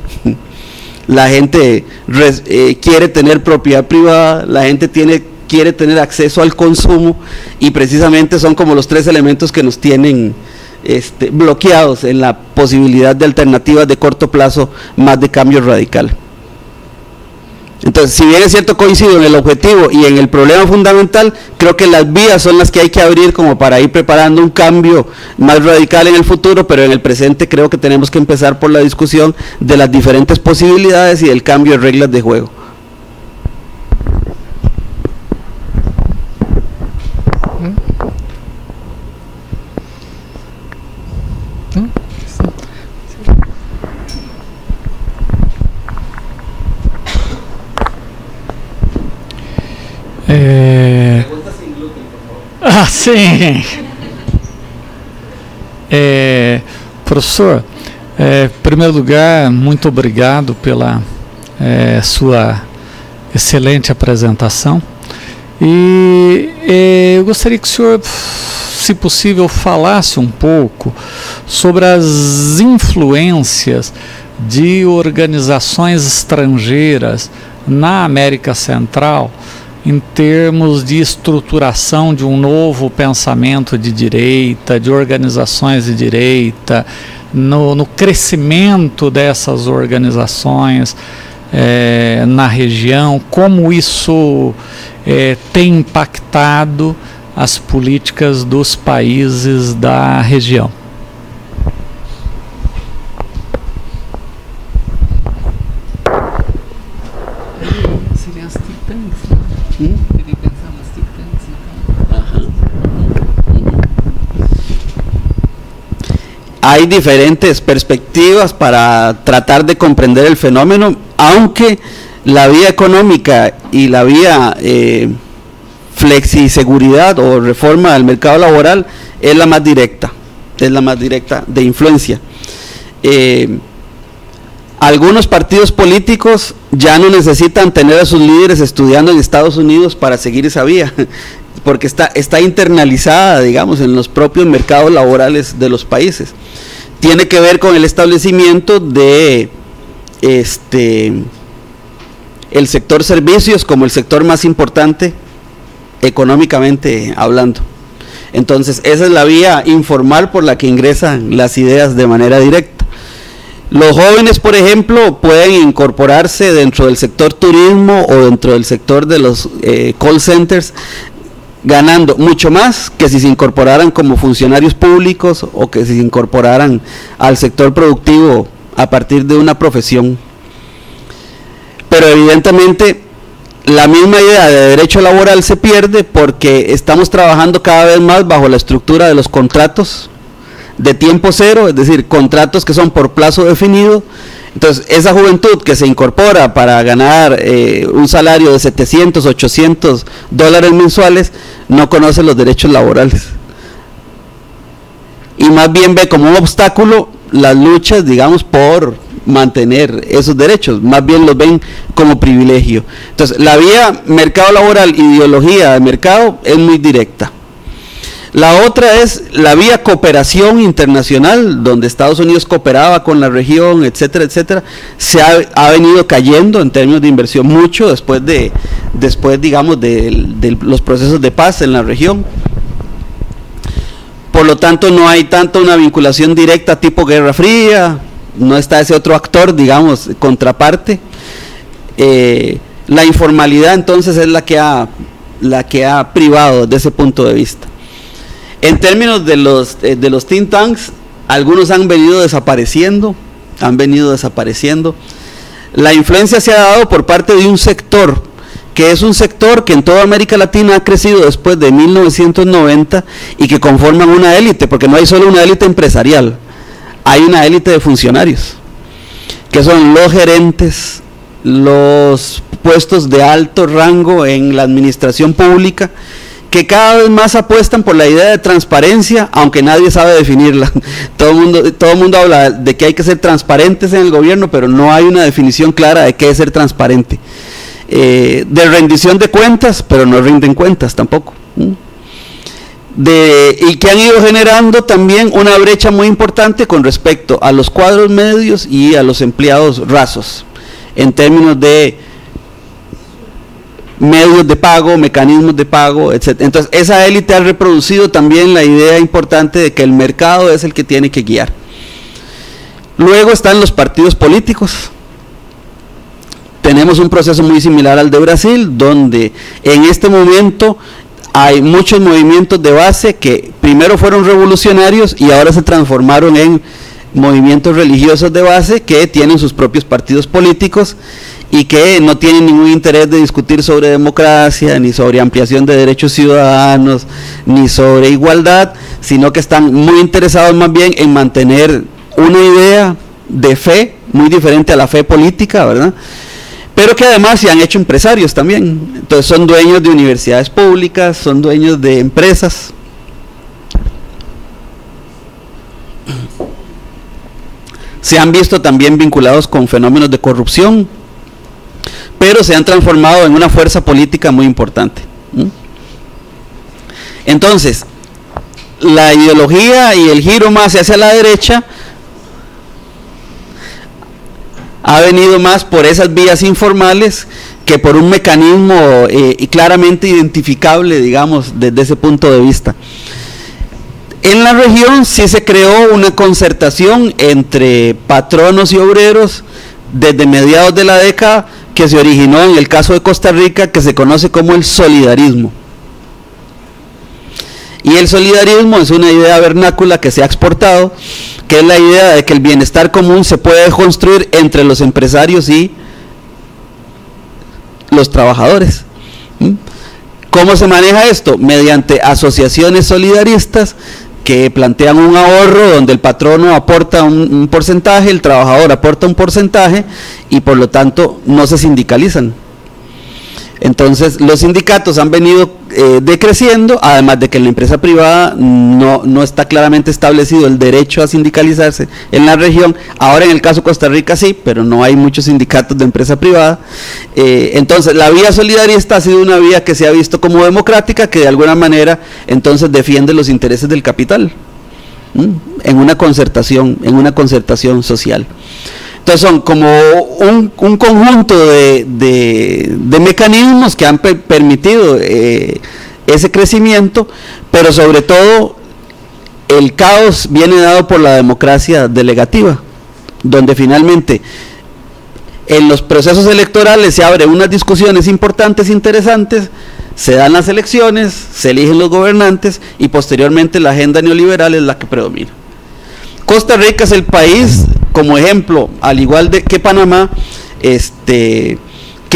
la gente quiere tener propiedad privada, la gente quiere tener acceso al consumo, y precisamente son como los tres elementos que nos tienen bloqueados en la posibilidad de alternativas de corto plazo más de cambio radical. Entonces, si bien es cierto, coincido en el objetivo y en el problema fundamental, creo que las vías son las que hay que abrir como para ir preparando un cambio más radical en el futuro, pero en el presente creo que tenemos que empezar por la discusión de las diferentes posibilidades y del cambio de reglas de juego. Sim. Professor, em primeiro lugar, muito obrigado pela sua excelente apresentação. E eu gostaria que o senhor, se possível, falasse um pouco sobre as influências de organizações estrangeiras na América Central, em termos de estruturação de um novo pensamento de direita, de organizações de direita, no crescimento dessas organizações na região, como isso tem impactado as políticas dos países da região. Hay diferentes perspectivas para tratar de comprender el fenómeno, aunque la vía económica y la vía flexiseguridad o reforma del mercado laboral es la más directa de influencia. Algunos partidos políticos ya no necesitan tener a sus líderes estudiando en Estados Unidos para seguir esa vía, porque está internalizada, digamos, en los propios mercados laborales de los países. Tiene que ver con el establecimiento de el sector servicios como el sector más importante económicamente hablando. Entonces, esa es la vía informal por la que ingresan las ideas de manera directa. Los jóvenes, por ejemplo, pueden incorporarse dentro del sector turismo o dentro del sector de los call centers, ganando mucho más que si se incorporaran como funcionarios públicos o que si se incorporaran al sector productivo a partir de una profesión. Pero evidentemente la misma idea de derecho laboral se pierde porque estamos trabajando cada vez más bajo la estructura de los contratos de tiempo cero, es decir, contratos que son por plazo definido. Entonces, esa juventud que se incorpora para ganar un salario de 700, 800 dólares mensuales, no conoce los derechos laborales. Y más bien ve como un obstáculo las luchas, digamos, por mantener esos derechos, más bien los ven como privilegio. Entonces, la vía mercado laboral, ideología de mercado, es muy directa. La otra es la vía cooperación internacional, donde Estados Unidos cooperaba con la región, etcétera, etcétera. Se ha venido cayendo en términos de inversión mucho después digamos, de los procesos de paz en la región. Por lo tanto, no hay tanto una vinculación directa tipo Guerra Fría, no está ese otro actor, digamos, contraparte. La informalidad, entonces, es la que ha privado desde ese punto de vista. En términos de los think tanks, algunos han venido desapareciendo. La influencia se ha dado por parte de un sector, que es un sector que en toda América Latina ha crecido después de 1990 y que conforman una élite, porque no hay solo una élite empresarial, hay una élite de funcionarios, que son los gerentes, los puestos de alto rango en la administración pública, que cada vez más apuestan por la idea de transparencia, aunque nadie sabe definirla. Todo el mundo habla de que hay que ser transparentes en el gobierno, pero no hay una definición clara de qué es ser transparente. De rendición de cuentas, pero no rinden cuentas tampoco. Y que han ido generando también una brecha muy importante con respecto a los cuadros medios y a los empleados rasos, en términos de medios de pago, mecanismos de pago, etc. Entonces, esa élite ha reproducido también la idea importante de que el mercado es el que tiene que guiar. Luego están los partidos políticos. Tenemos un proceso muy similar al de Brasil, donde en este momento hay muchos movimientos de base que primero fueron revolucionarios y ahora se transformaron en movimientos religiosos de base que tienen sus propios partidos políticos y que no tienen ningún interés de discutir sobre democracia, ni sobre ampliación de derechos ciudadanos, ni sobre igualdad, sino que están muy interesados más bien en mantener una idea de fe muy diferente a la fe política, ¿verdad? Pero que además se han hecho empresarios también. Entonces son dueños de universidades públicas, son dueños de empresas. Se han visto también vinculados con fenómenos de corrupción, pero se han transformado en una fuerza política muy importante. Entonces, la ideología y el giro más hacia la derecha ha venido más por esas vías informales que por un mecanismo claramente identificable, digamos, desde ese punto de vista. En la región sí se creó una concertación entre patronos y obreros desde mediados de la década, que se originó en el caso de Costa Rica, que se conoce como el solidarismo. Y el solidarismo es una idea vernácula que se ha exportado, que es la idea de que el bienestar común se puede construir entre los empresarios y los trabajadores. ¿Cómo se maneja esto? Mediante asociaciones solidaristas que plantean un ahorro donde el patrono aporta un porcentaje, el trabajador aporta un porcentaje y por lo tanto no se sindicalizan. Entonces los sindicatos han venido decreciendo, además de que en la empresa privada no está claramente establecido el derecho a sindicalizarse en la región. Ahora en el caso de Costa Rica sí, pero no hay muchos sindicatos de empresa privada. Entonces la vía solidarista ha sido una vía que se ha visto como democrática, que de alguna manera entonces defiende los intereses del capital, en una concertación social. Entonces son como un conjunto de mecanismos que han permitido ese crecimiento, pero sobre todo el caos viene dado por la democracia delegativa, donde finalmente en los procesos electorales se abren unas discusiones importantes, interesantes, se dan las elecciones, se eligen los gobernantes y posteriormente la agenda neoliberal es la que predomina. Costa Rica es el país, como ejemplo, al igual que Panamá, que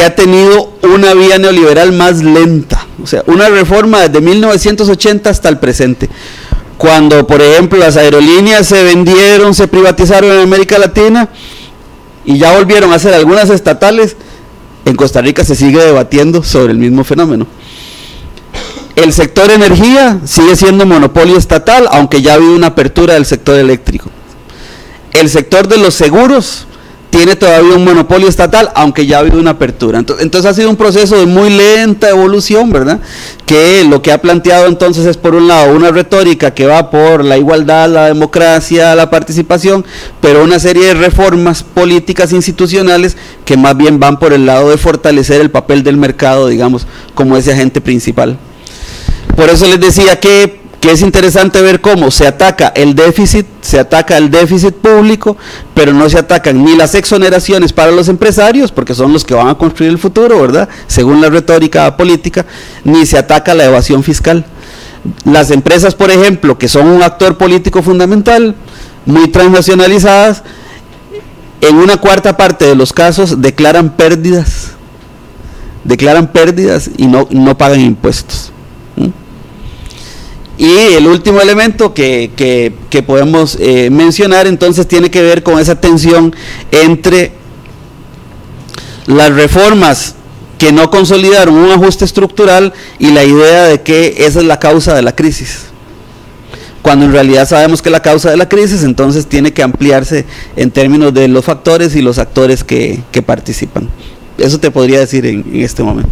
ha tenido una vía neoliberal más lenta, o sea, una reforma desde 1980 hasta el presente. Cuando, por ejemplo, las aerolíneas se vendieron, se privatizaron en América Latina y ya volvieron a ser algunas estatales, en Costa Rica se sigue debatiendo sobre el mismo fenómeno. El sector energía sigue siendo monopolio estatal, aunque ya ha habido una apertura del sector eléctrico. El sector de los seguros tiene todavía un monopolio estatal, aunque ya ha habido una apertura. Entonces ha sido un proceso de muy lenta evolución, ¿verdad? Que lo que ha planteado entonces es, por un lado, una retórica que va por la igualdad, la democracia, la participación, pero una serie de reformas políticas institucionales que más bien van por el lado de fortalecer el papel del mercado, digamos, como ese agente principal. Por eso les decía que es interesante ver cómo se ataca el déficit público, pero no se atacan ni las exoneraciones para los empresarios, porque son los que van a construir el futuro, ¿verdad?, según la retórica política, ni se ataca la evasión fiscal. Las empresas, por ejemplo, que son un actor político fundamental, muy transnacionalizadas, en una cuarta parte de los casos declaran pérdidas y no pagan impuestos. Y el último elemento que podemos mencionar entonces tiene que ver con esa tensión entre las reformas que no consolidaron un ajuste estructural y la idea de que esa es la causa de la crisis. Cuando en realidad sabemos que la causa de la crisis entonces tiene que ampliarse en términos de los factores y los actores que participan. Eso te podría decir en este momento.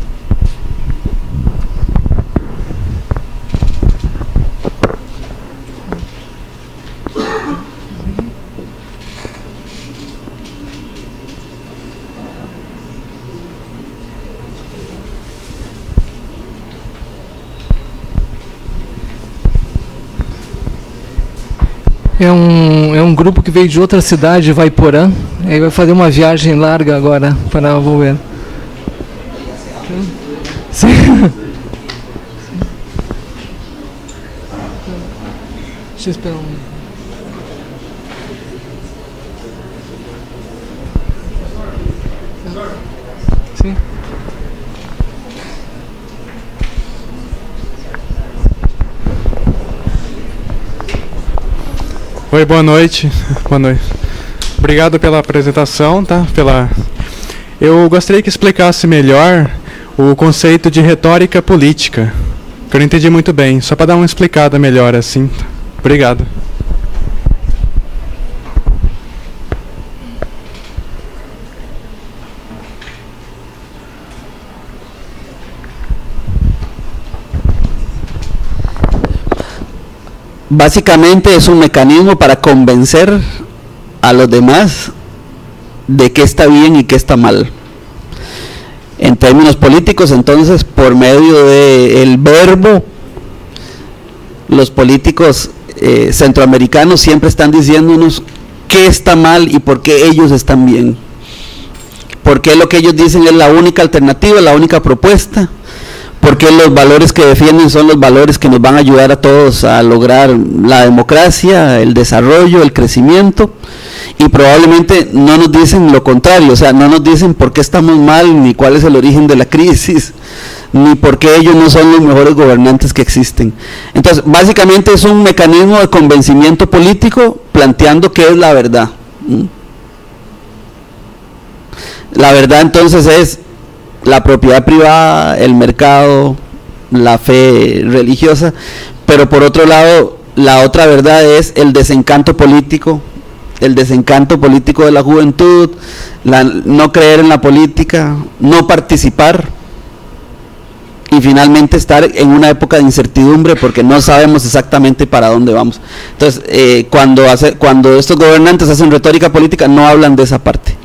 É um grupo que veio de outra cidade, Vaiporã, e vai fazer uma viagem larga agora para Alvoeiro. Sim. Deixa eu esperar Sim. Oi, boa noite. Boa noite. Obrigado pela apresentação, tá? Eu gostaria que explicasse melhor o conceito de retórica política, que eu não entendi muito bem, só para dar uma explicada melhor assim. Obrigado. Básicamente es un mecanismo para convencer a los demás de qué está bien y qué está mal. En términos políticos, entonces, por medio del verbo, los políticos centroamericanos siempre están diciéndonos qué está mal y por qué ellos están bien. Porque lo que ellos dicen es la única alternativa, la única propuesta. Porque los valores que defienden son los valores que nos van a ayudar a todos a lograr la democracia, el desarrollo, el crecimiento, y probablemente no nos dicen lo contrario, o sea, no nos dicen por qué estamos mal, ni cuál es el origen de la crisis, ni por qué ellos no son los mejores gobernantes que existen. Entonces, básicamente es un mecanismo de convencimiento político planteando qué es la verdad. La verdad entonces es la propiedad privada, el mercado, la fe religiosa, pero por otro lado, la otra verdad es el desencanto político de la juventud, no creer en la política, no participar, y finalmente estar en una época de incertidumbre porque no sabemos exactamente para dónde vamos. Entonces, cuando estos gobernantes hacen retórica política, no hablan de esa parte.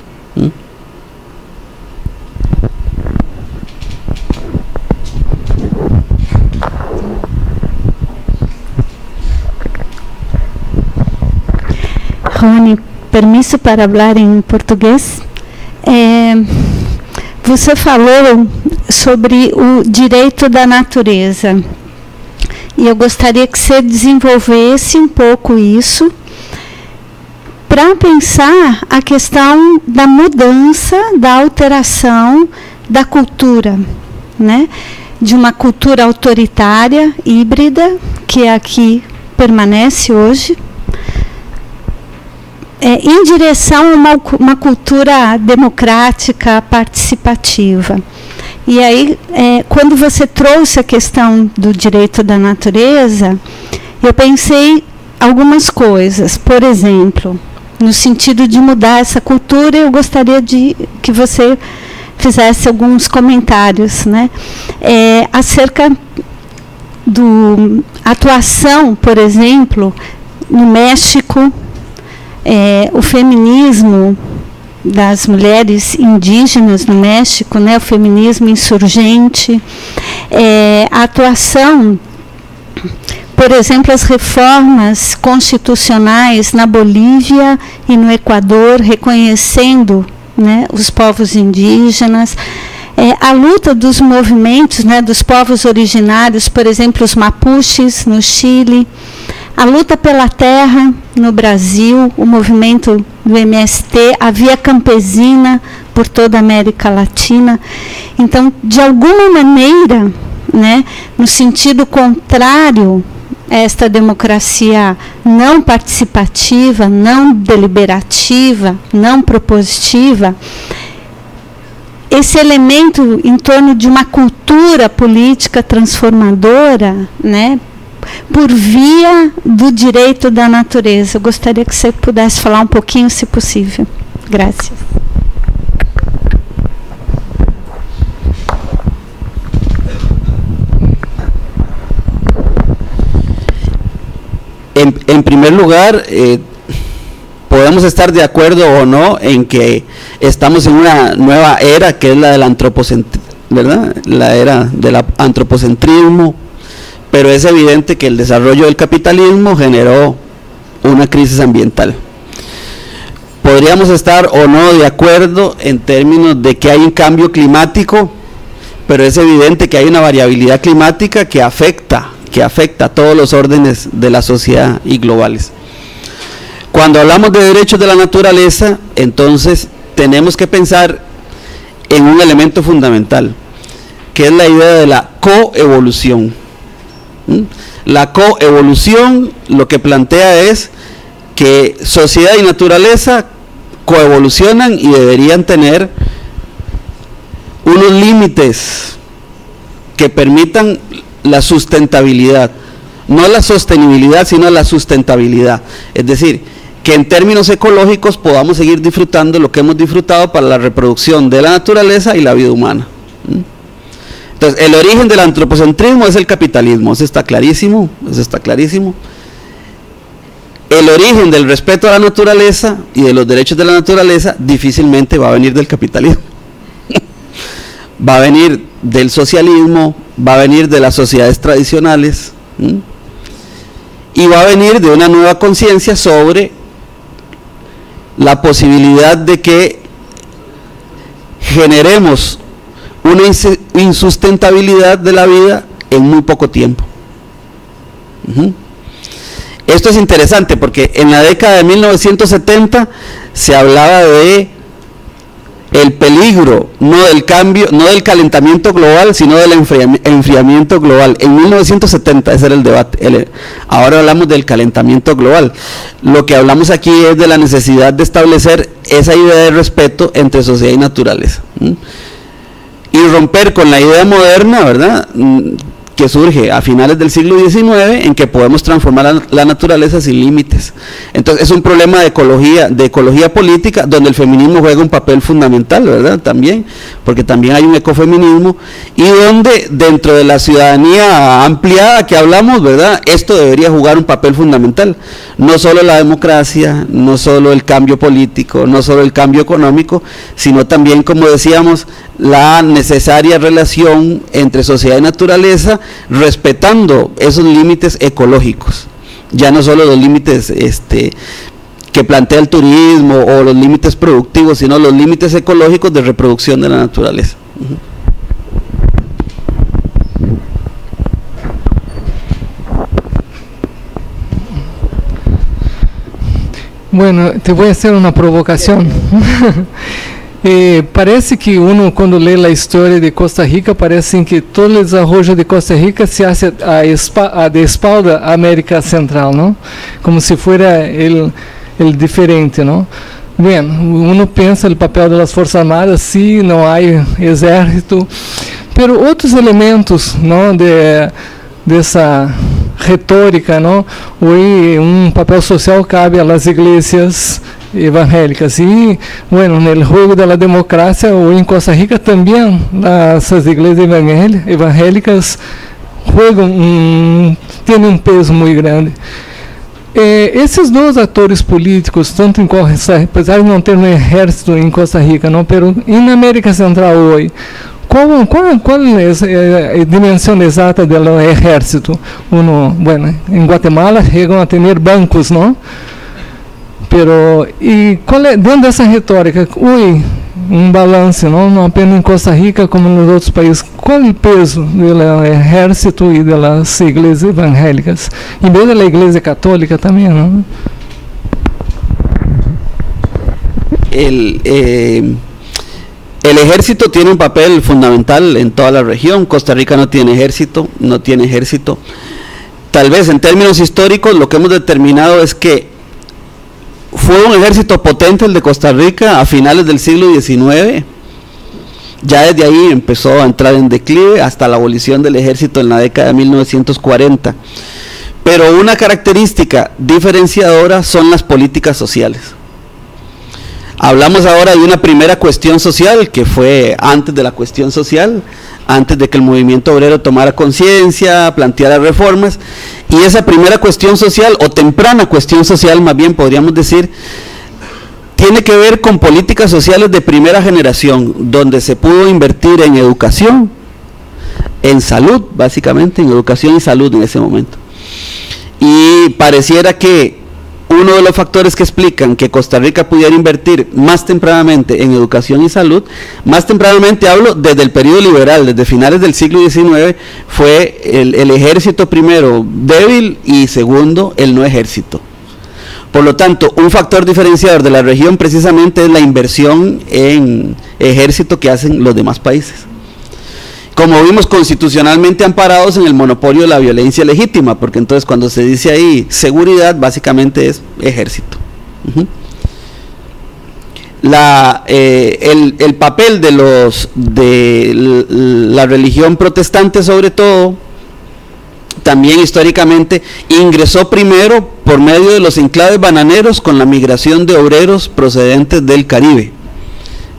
Rony, permisso para falar em português? Você falou sobre o direito da natureza. E eu gostaria que você desenvolvesse um pouco isso para pensar a questão da mudança, da alteração da cultura, né? De uma cultura autoritária, híbrida, que aqui permanece hoje, em direção a uma cultura democrática, participativa. E aí, quando você trouxe a questão do direito da natureza, eu pensei algumas coisas. Por exemplo, no sentido de mudar essa cultura, eu gostaria que você fizesse alguns comentários, né? Acerca da atuação, por exemplo, no México, o feminismo das mulheres indígenas no México, né, o feminismo insurgente, a atuação, por exemplo, as reformas constitucionais na Bolívia e no Equador, reconhecendo, né, os povos indígenas, a luta dos movimentos, né, dos povos originários, por exemplo, os mapuches no Chile, a luta pela terra no Brasil, o movimento do MST, a Via Campesina por toda a América Latina. Então, de alguma maneira, né, no sentido contrário a esta democracia não participativa, não deliberativa, não propositiva, esse elemento em torno de uma cultura política transformadora, né, por via do direito da natureza. Eu gostaria que você pudesse falar um pouquinho, se possível. Graças. En primer lugar, podemos estar de acuerdo o no en que estamos en una nueva era, que es la del antropocentrismo, ¿verdad? La era del antropocentrismo, pero es evidente que el desarrollo del capitalismo generó una crisis ambiental. Podríamos estar o no de acuerdo en términos de que hay un cambio climático, pero es evidente que hay una variabilidad climática que afecta a todos los órdenes de la sociedad y globales. Cuando hablamos de derechos de la naturaleza, entonces tenemos que pensar en un elemento fundamental, que es la idea de la coevolución. La coevolución lo que plantea es que sociedad y naturaleza coevolucionan y deberían tener unos límites que permitan la sustentabilidad, no la sostenibilidad, sino la sustentabilidad. Es decir, que en términos ecológicos podamos seguir disfrutando lo que hemos disfrutado para la reproducción de la naturaleza y la vida humana. Entonces, el origen del antropocentrismo es el capitalismo, eso está clarísimo, El origen del respeto a la naturaleza y de los derechos de la naturaleza difícilmente va a venir del capitalismo. Va a venir del socialismo, va a venir de las sociedades tradicionales, y va a venir de una nueva conciencia sobre la posibilidad de que generemos una insustentabilidad de la vida en muy poco tiempo. Esto es interesante porque en la década de 1970 se hablaba de el peligro, no del cambio, no del calentamiento global, sino del enfriamiento global. En 1970 ese era el debate. Ahora hablamos del calentamiento global. Lo que hablamos aquí es de la necesidad de establecer esa idea de respeto entre sociedad y naturaleza. Y romper con la idea moderna, ¿verdad?, que surge a finales del siglo XIX, en que podemos transformar la naturaleza sin límites. Entonces es un problema de ecología política, donde el feminismo juega un papel fundamental, ¿verdad?, también, porque también hay un ecofeminismo, y donde dentro de la ciudadanía ampliada que hablamos, ¿verdad?, esto debería jugar un papel fundamental. No solo la democracia, no solo el cambio político, no solo el cambio económico, sino también, como decíamos, la necesaria relación entre sociedad y naturaleza, respetando esos límites ecológicos, ya no solo los límites que plantea el turismo o los límites productivos, sino los límites ecológicos de reproducción de la naturaleza. Bueno, te voy a hacer una provocación. Parece que uno cuando lee la historia de Costa Rica, parece que todo el desarrollo de Costa Rica se hace de espalda a América Central, ¿no? Como si fuera el diferente, ¿no? Bueno, uno piensa el papel de las Fuerzas Armadas, sí, no hay ejército, pero otros elementos, ¿no?, de esa retórica, ¿no? Hoy un papel social cabe a las iglesias evangélicas y bueno, en el juego de la democracia hoy en Costa Rica también esas iglesias evangélicas juegan, tienen un peso muy grande. Esses dois atores políticos, tanto em Costa Rica, apesar de não ter um exército em Costa Rica, não, pero em América Central hoje, qual é a dimensão exata do exército? Bueno, em Guatemala chegam a ter bancos, não? Pero, e qual é, dentro dessa retórica, um balanço, não apenas em Costa Rica, como nos outros países, qual é o peso do exército e das igrejas evangélicas? E mesmo da igreja católica também, não? El ejército tiene un papel fundamental en toda la región. Costa Rica no tiene ejército. Tal vez en términos históricos lo que hemos determinado es que fue un ejército potente el de Costa Rica a finales del siglo XIX, Ya desde ahí empezó a entrar en declive hasta la abolición del ejército en la década de 1940. Pero una característica diferenciadora son las políticas sociales. Hablamos ahora de una primera cuestión social que fue antes de la cuestión social, antes de que el movimiento obrero tomara conciencia, planteara reformas, y esa primera cuestión social, o temprana cuestión social más bien podríamos decir, tiene que ver con políticas sociales de primera generación, donde se pudo invertir en educación, en salud, básicamente, en educación y salud en ese momento. Y pareciera que uno de los factores que explican que Costa Rica pudiera invertir más tempranamente en educación y salud, más tempranamente hablo desde el periodo liberal, desde finales del siglo XIX, fue el ejército primero débil y segundo el no ejército. Por lo tanto, un factor diferenciador de la región precisamente es la inversión en ejército que hacen los demás países. Como vimos, constitucionalmente amparados en el monopolio de la violencia legítima, porque entonces cuando se dice ahí seguridad, básicamente es ejército. El papel de la religión protestante, sobre todo, también históricamente ingresó primero por medio de los enclaves bananeros con la migración de obreros procedentes del Caribe.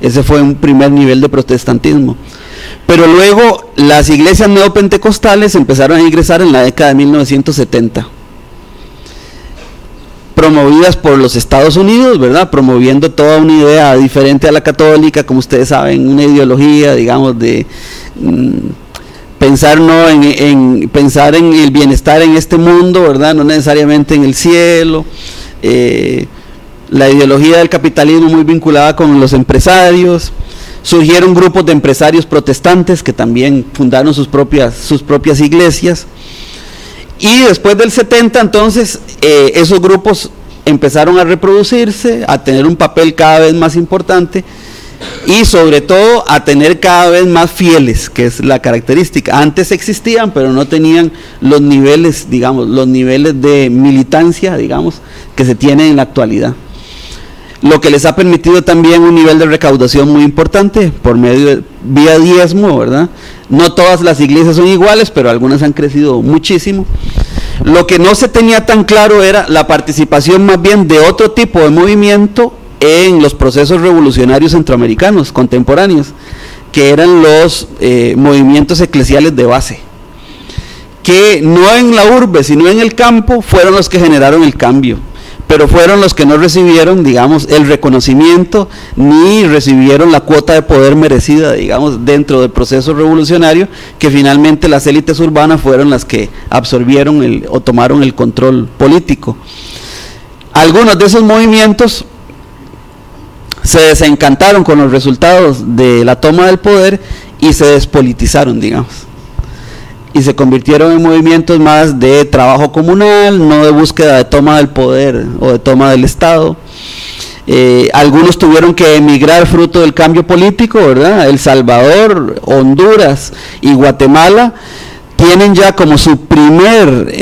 Ese fue un primer nivel de protestantismo. Pero luego las iglesias neopentecostales empezaron a ingresar en la década de 1970, promovidas por los Estados Unidos, ¿verdad? Promoviendo toda una idea diferente a la católica, como ustedes saben, una ideología, digamos, de pensar pensar en el bienestar en este mundo, ¿verdad? No necesariamente en el cielo. La ideología del capitalismo muy vinculada con los empresarios. Surgieron grupos de empresarios protestantes que también fundaron sus propias iglesias. Y después del 70, entonces, esos grupos empezaron a reproducirse, a tener un papel cada vez más importante y sobre todo a tener cada vez más fieles, que es la característica. Antes existían, pero no tenían los niveles, digamos, los niveles de militancia, digamos, que se tienen en la actualidad. Lo que les ha permitido también un nivel de recaudación muy importante por medio de vía diezmo, ¿verdad? No todas las iglesias son iguales, pero algunas han crecido muchísimo. Lo que no se tenía tan claro era la participación más bien de otro tipo de movimiento en los procesos revolucionarios centroamericanos contemporáneos, que eran los movimientos eclesiales de base, que no en la urbe, sino en el campo, fueron los que generaron el cambio. Pero fueron los que no recibieron, digamos, el reconocimiento ni recibieron la cuota de poder merecida, digamos, dentro del proceso revolucionario, que finalmente las élites urbanas fueron las que absorbieron o tomaron el control político. Algunos de esos movimientos se desencantaron con los resultados de la toma del poder y se despolitizaron, digamos, y se convirtieron en movimientos más de trabajo comunal, no de búsqueda de toma del poder o de toma del Estado. Algunos tuvieron que emigrar fruto del cambio político, ¿verdad? El Salvador, Honduras y Guatemala tienen ya como su primer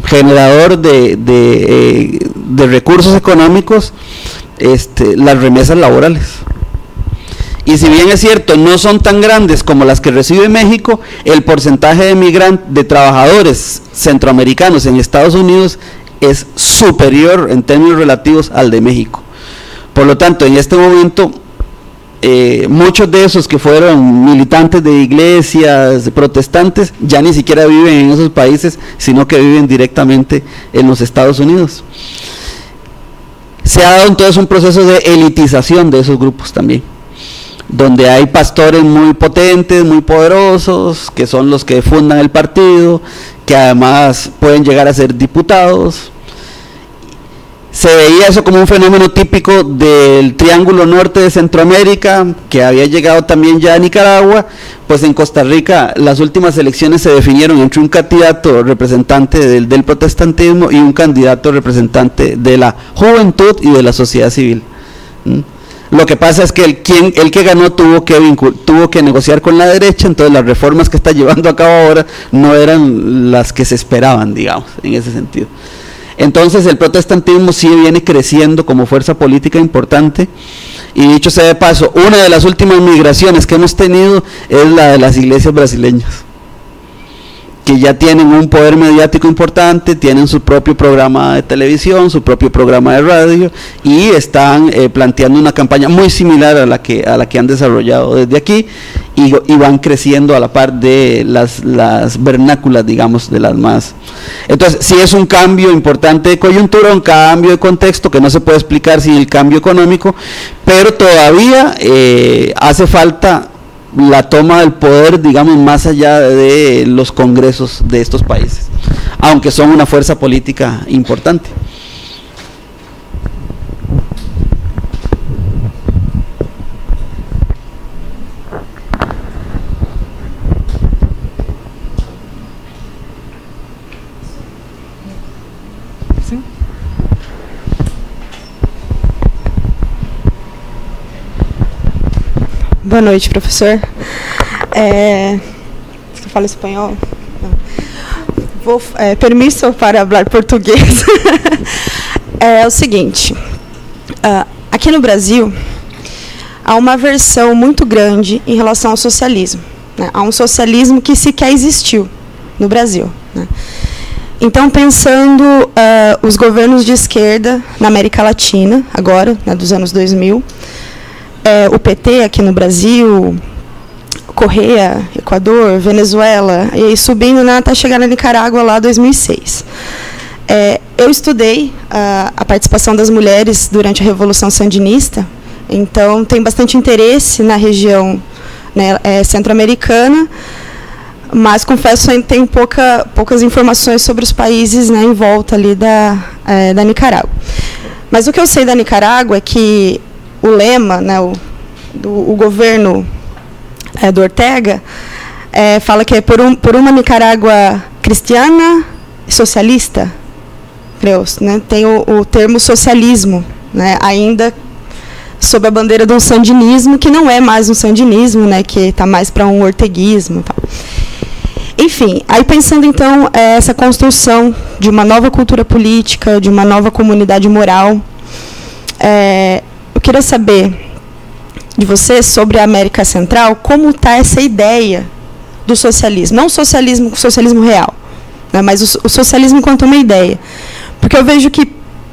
generador de recursos económicos las remesas laborales. Y si bien es cierto, no son tan grandes como las que recibe México, el porcentaje de trabajadores centroamericanos en Estados Unidos es superior en términos relativos al de México. Por lo tanto, en este momento, muchos de esos que fueron militantes de iglesias protestantes ya ni siquiera viven en esos países, sino que viven directamente en los Estados Unidos. Se ha dado entonces un proceso de elitización de esos grupos también, donde hay pastores muy potentes, muy poderosos, que son los que fundan el partido, que además pueden llegar a ser diputados. Se veía eso como un fenómeno típico del Triángulo Norte de Centroamérica, que había llegado también ya a Nicaragua. Pues en Costa Rica las últimas elecciones se definieron entre un candidato representante del protestantismo y un candidato representante de la juventud y de la sociedad civil. Lo que pasa es que el que ganó tuvo que negociar con la derecha, entonces las reformas que está llevando a cabo ahora no eran las que se esperaban, digamos, en ese sentido. Entonces el protestantismo sí viene creciendo como fuerza política importante. Y dicho sea de paso, una de las últimas migraciones que hemos tenido es la de las iglesias brasileñas, que ya tienen un poder mediático importante, tienen su propio programa de televisión, su propio programa de radio, y están planteando una campaña muy similar a la que han desarrollado desde aquí, y van creciendo a la par de las vernáculas, digamos, de las más. Entonces, sí es un cambio importante de coyuntura, un cambio de contexto que no se puede explicar sin el cambio económico, pero todavía hace falta la toma del poder, digamos, más allá de los congresos de estos países, aunque son una fuerza política importante. Boa noite, professor. Você fala espanhol? Não. Permisso para falar português. É o seguinte, aqui no Brasil, há uma aversão muito grande em relação ao socialismo, né? Há um socialismo que sequer existiu no Brasil, né? Então, pensando os governos de esquerda na América Latina, agora, né, dos anos 2000, o PT aqui no Brasil, Correia, Equador, Venezuela, e aí subindo, né, até chegar na Nicarágua lá em 2006. Eu estudei a participação das mulheres durante a Revolução Sandinista, então tenho bastante interesse na região, né, centro-americana, mas confesso que ainda tenho poucas informações sobre os países, né, em volta ali da Nicarágua. Mas o que eu sei da Nicarágua é que o lema, né, o governo do Ortega fala que é por uma Nicarágua cristiana e socialista, creio, né? Tem o termo socialismo, né, ainda sob a bandeira de um sandinismo, que não é mais um sandinismo, né, que está mais para um orteguismo. Tal. Enfim, aí pensando então essa construção de uma nova cultura política, de uma nova comunidade moral, eu queria saber de você sobre a América Central, como está essa ideia do socialismo, não o socialismo real, né, mas o socialismo enquanto uma ideia. Porque eu vejo que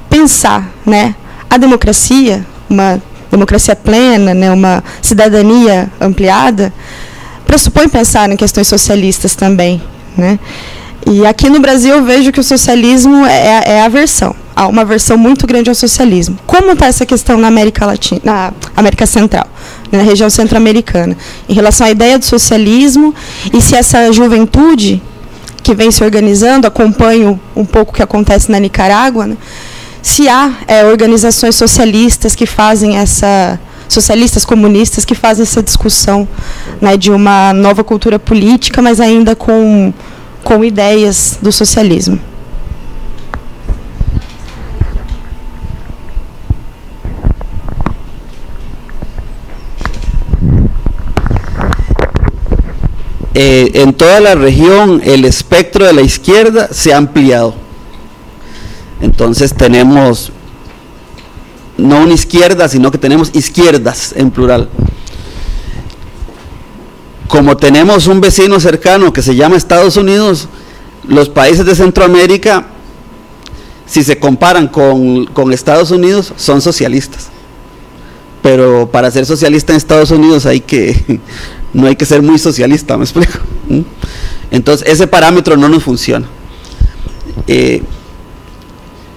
pensar, né, a democracia, uma democracia plena, né, uma cidadania ampliada, pressupõe pensar em questões socialistas também, né? E aqui no Brasil eu vejo que o socialismo é a aversão. Há uma aversão muito grande ao socialismo. Como está essa questão na América Latina, na América Central, na região centro-americana, em relação à ideia do socialismo, e se essa juventude que vem se organizando, acompanha um pouco o que acontece na Nicarágua, né? Se há organizações socialistas que fazem socialistas, comunistas, que fazem essa discussão, né, de uma nova cultura política, mas ainda com ideias do socialismo. En toda la región el espectro de la izquierda se ha ampliado. Entonces tenemos no una izquierda, sino que tenemos izquierdas en plural. Como tenemos un vecino cercano que se llama Estados Unidos, los países de Centroamérica, si se comparan con Estados Unidos, son socialistas. Pero para ser socialista en Estados Unidos no hay que ser muy socialista, ¿me explico? Entonces ese parámetro no nos funciona.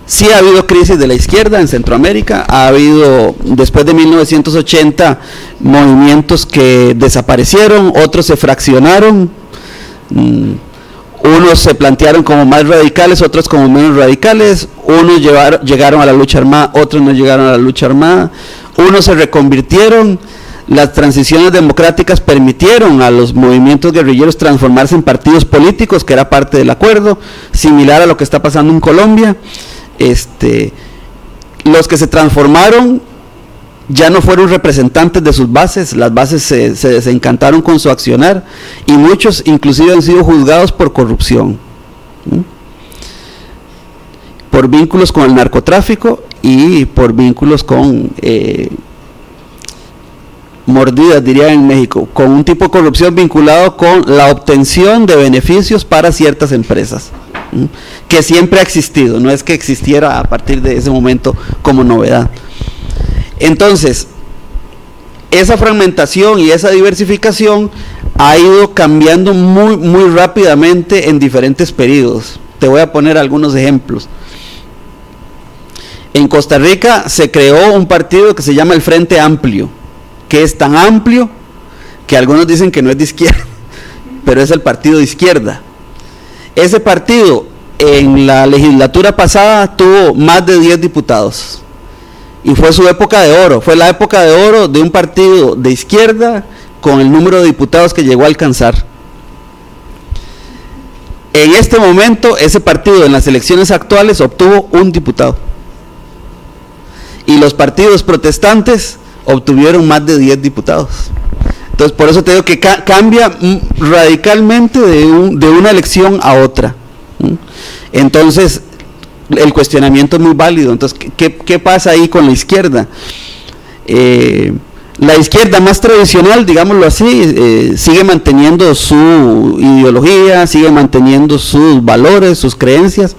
Sí ha habido crisis de la izquierda en Centroamérica, ha habido después de 1980 movimientos que desaparecieron, otros se fraccionaron, unos se plantearon como más radicales, otros como menos radicales, unos llegaron a la lucha armada, otros no llegaron a la lucha armada, unos se reconvirtieron. Las transiciones democráticas permitieron a los movimientos guerrilleros transformarse en partidos políticos, que era parte del acuerdo, similar a lo que está pasando en Colombia. Los que se transformaron ya no fueron representantes de sus bases, las bases se desencantaron con su accionar, y muchos inclusive han sido juzgados por corrupción, por vínculos con el narcotráfico y por vínculos con mordidas, diría en México, con un tipo de corrupción vinculado con la obtención de beneficios para ciertas empresas, que siempre ha existido, no es que existiera a partir de ese momento como novedad. Entonces, esa fragmentación y esa diversificación ha ido cambiando muy rápidamente en diferentes periodos. Te voy a poner algunos ejemplos. En Costa Rica se creó un partido que se llama el Frente Amplio, que es tan amplio que algunos dicen que no es de izquierda, pero es el partido de izquierda. Ese partido en la legislatura pasada tuvo más de 10 diputados y fue su época de oro, fue la época de oro de un partido de izquierda con el número de diputados que llegó a alcanzar. En este momento ese partido en las elecciones actuales obtuvo un diputado y los partidos protestantes obtuvieron más de 10 diputados. Entonces por eso te digo que cambia radicalmente de una elección a otra. Entonces el cuestionamiento es muy válido. Entonces ¿qué pasa ahí con la izquierda? La izquierda más tradicional, digámoslo así, sigue manteniendo su ideología, sigue manteniendo sus valores, sus creencias.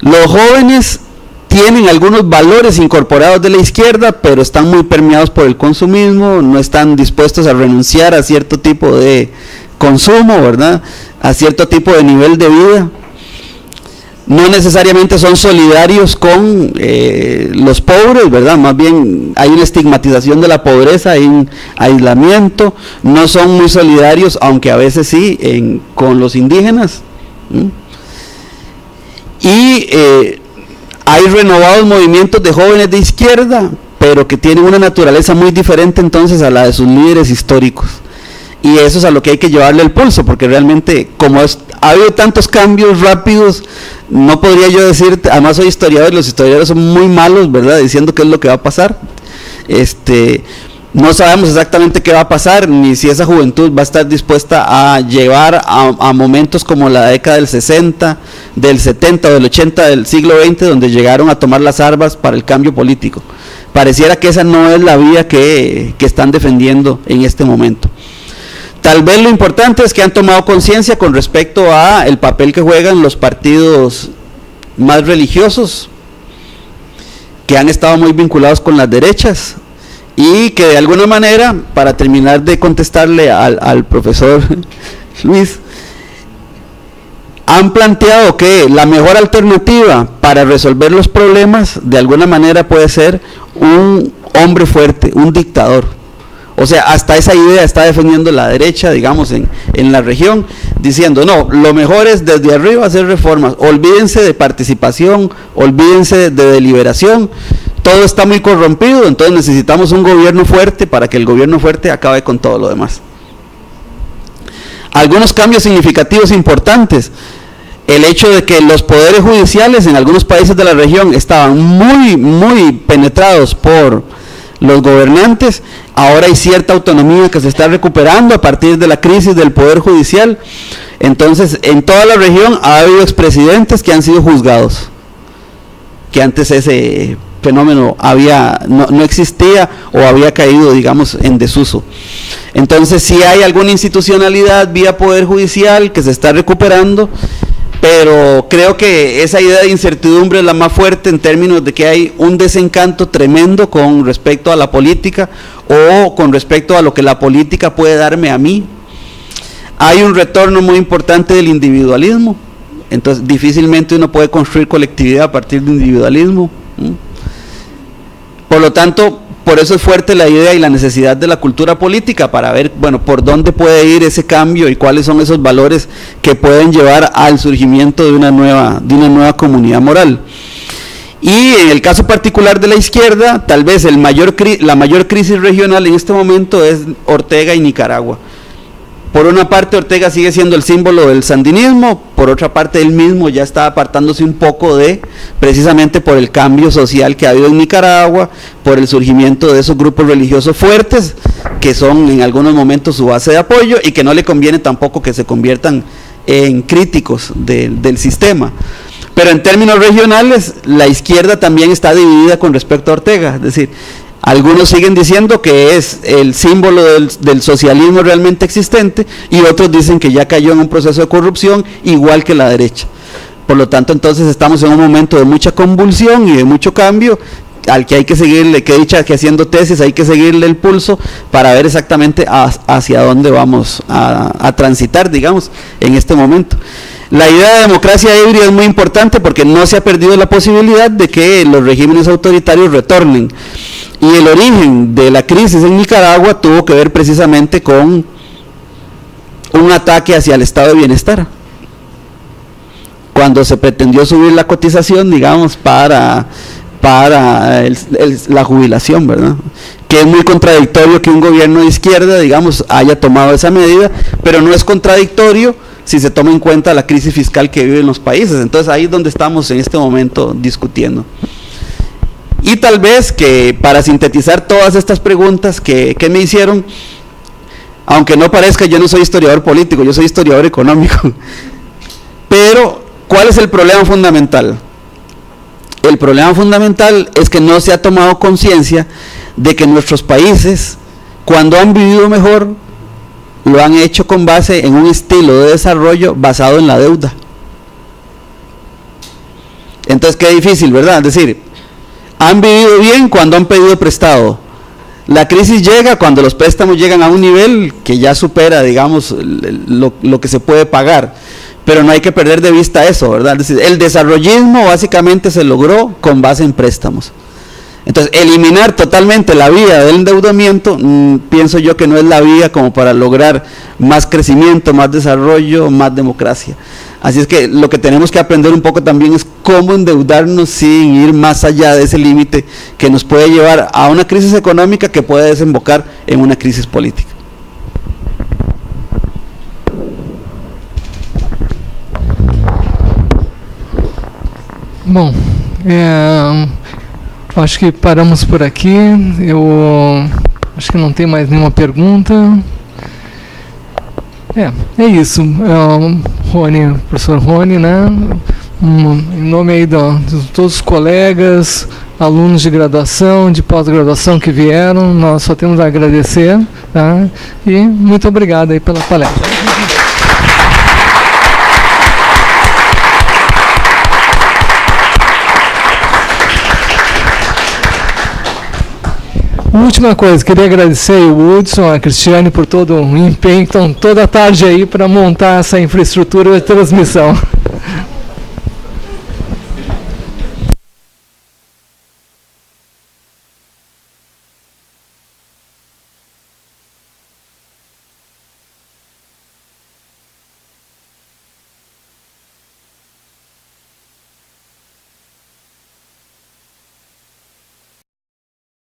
Los jóvenes tienen algunos valores incorporados de la izquierda, pero están muy permeados por el consumismo, no están dispuestos a renunciar a cierto tipo de consumo, ¿verdad? A cierto tipo de nivel de vida. No necesariamente son solidarios con los pobres, ¿verdad? Más bien hay una estigmatización de la pobreza, hay un aislamiento, no son muy solidarios, aunque a veces sí, con los indígenas. Y hay renovados movimientos de jóvenes de izquierda, pero que tienen una naturaleza muy diferente entonces a la de sus líderes históricos. Y eso es a lo que hay que llevarle el pulso, porque realmente como ha habido tantos cambios rápidos, no podría yo decir, además soy historiador, los historiadores son muy malos, ¿verdad?, diciendo qué es lo que va a pasar. No sabemos exactamente qué va a pasar, ni si esa juventud va a estar dispuesta a llevar a momentos como la década del 60, del 70 o del 80 del siglo XX, donde llegaron a tomar las armas para el cambio político. Pareciera que esa no es la vía que están defendiendo en este momento. Tal vez lo importante es que han tomado conciencia con respecto a el papel que juegan los partidos más religiosos, que han estado muy vinculados con las derechas, y que de alguna manera, para terminar de contestarle al profesor Luis, han planteado que la mejor alternativa para resolver los problemas de alguna manera puede ser un hombre fuerte, un dictador. O sea, hasta esa idea está defendiendo la derecha, digamos, en la región, diciendo, no, lo mejor es desde arriba hacer reformas, olvídense de participación, olvídense de deliberación, todo está muy corrompido, entonces necesitamos un gobierno fuerte para que el gobierno fuerte acabe con todo lo demás. Algunos cambios significativos importantes: el hecho de que los poderes judiciales en algunos países de la región estaban muy penetrados por los gobernantes. Ahora hay cierta autonomía que se está recuperando a partir de la crisis del poder judicial. Entonces, en toda la región ha habido expresidentes que han sido juzgados, que antes ese fenómeno no existía o había caído, digamos, en desuso. Entonces, sí hay alguna institucionalidad vía poder judicial que se está recuperando, pero creo que esa idea de incertidumbre es la más fuerte en términos de que hay un desencanto tremendo con respecto a la política o con respecto a lo que la política puede darme a mí. Hay un retorno muy importante del individualismo, entonces difícilmente uno puede construir colectividad a partir de individualismo. Por lo tanto, por eso es fuerte la idea y la necesidad de la cultura política, para ver, bueno, por dónde puede ir ese cambio y cuáles son esos valores que pueden llevar al surgimiento de una nueva comunidad moral. Y en el caso particular de la izquierda, tal vez la mayor crisis regional en este momento es Ortega y Nicaragua. Por una parte, Ortega sigue siendo el símbolo del sandinismo, por otra parte, él mismo ya está apartándose un poco precisamente por el cambio social que ha habido en Nicaragua, por el surgimiento de esos grupos religiosos fuertes, que son en algunos momentos su base de apoyo, y que no le conviene tampoco que se conviertan en críticos del sistema. Pero en términos regionales, la izquierda también está dividida con respecto a Ortega, es decir, Algunos siguen diciendo que es el símbolo del socialismo realmente existente, y otros dicen que ya cayó en un proceso de corrupción igual que la derecha. Por lo tanto, entonces estamos en un momento de mucha convulsión y de mucho cambio, al que hay que seguirle, que he dicho que haciendo tesis hay que seguirle el pulso para ver exactamente hacia dónde vamos a transitar, digamos, en este momento. La idea de democracia híbrida es muy importante porque no se ha perdido la posibilidad de que los regímenes autoritarios retornen. Y el origen de la crisis en Nicaragua tuvo que ver precisamente con un ataque hacia el estado de bienestar, cuando se pretendió subir la cotización, digamos, para la jubilación, ¿verdad? Que es muy contradictorio que un gobierno de izquierda, digamos, haya tomado esa medida, pero no es contradictorio si se toma en cuenta la crisis fiscal que viven los países. Entonces ahí es donde estamos en este momento discutiendo. Y tal vez que para sintetizar todas estas preguntas que me hicieron, aunque no parezca, yo no soy historiador político, yo soy historiador económico. Pero, ¿cuál es el problema fundamental? El problema fundamental es que no se ha tomado conciencia de que nuestros países, cuando han vivido mejor, lo han hecho con base en un estilo de desarrollo basado en la deuda. Entonces, qué difícil, ¿verdad? Es decir, han vivido bien cuando han pedido prestado. La crisis llega cuando los préstamos llegan a un nivel que ya supera, digamos, lo que se puede pagar. Pero no hay que perder de vista eso, ¿verdad? Es decir, el desarrollismo básicamente se logró con base en préstamos. Entonces, eliminar totalmente la vía del endeudamiento, pienso yo que no es la vía como para lograr más crecimiento, más desarrollo, más democracia. Así es que lo que tenemos que aprender un poco también es cómo endeudarnos sin ir más allá de ese límite que nos puede llevar a una crisis económica que puede desembocar en una crisis política. Bom, acho que paramos por aqui. Eu acho que não tem mais nenhuma pergunta. É isso. Rony, professor Rony, né? Em nome aí de todos os colegas, alunos de graduação, de pós-graduação que vieram, nós só temos a agradecer, tá? E muito obrigado aí pela palestra. Última coisa, queria agradecer o Hudson, a Cristiane por todo o empenho, então toda a tarde aí para montar essa infraestrutura de transmissão.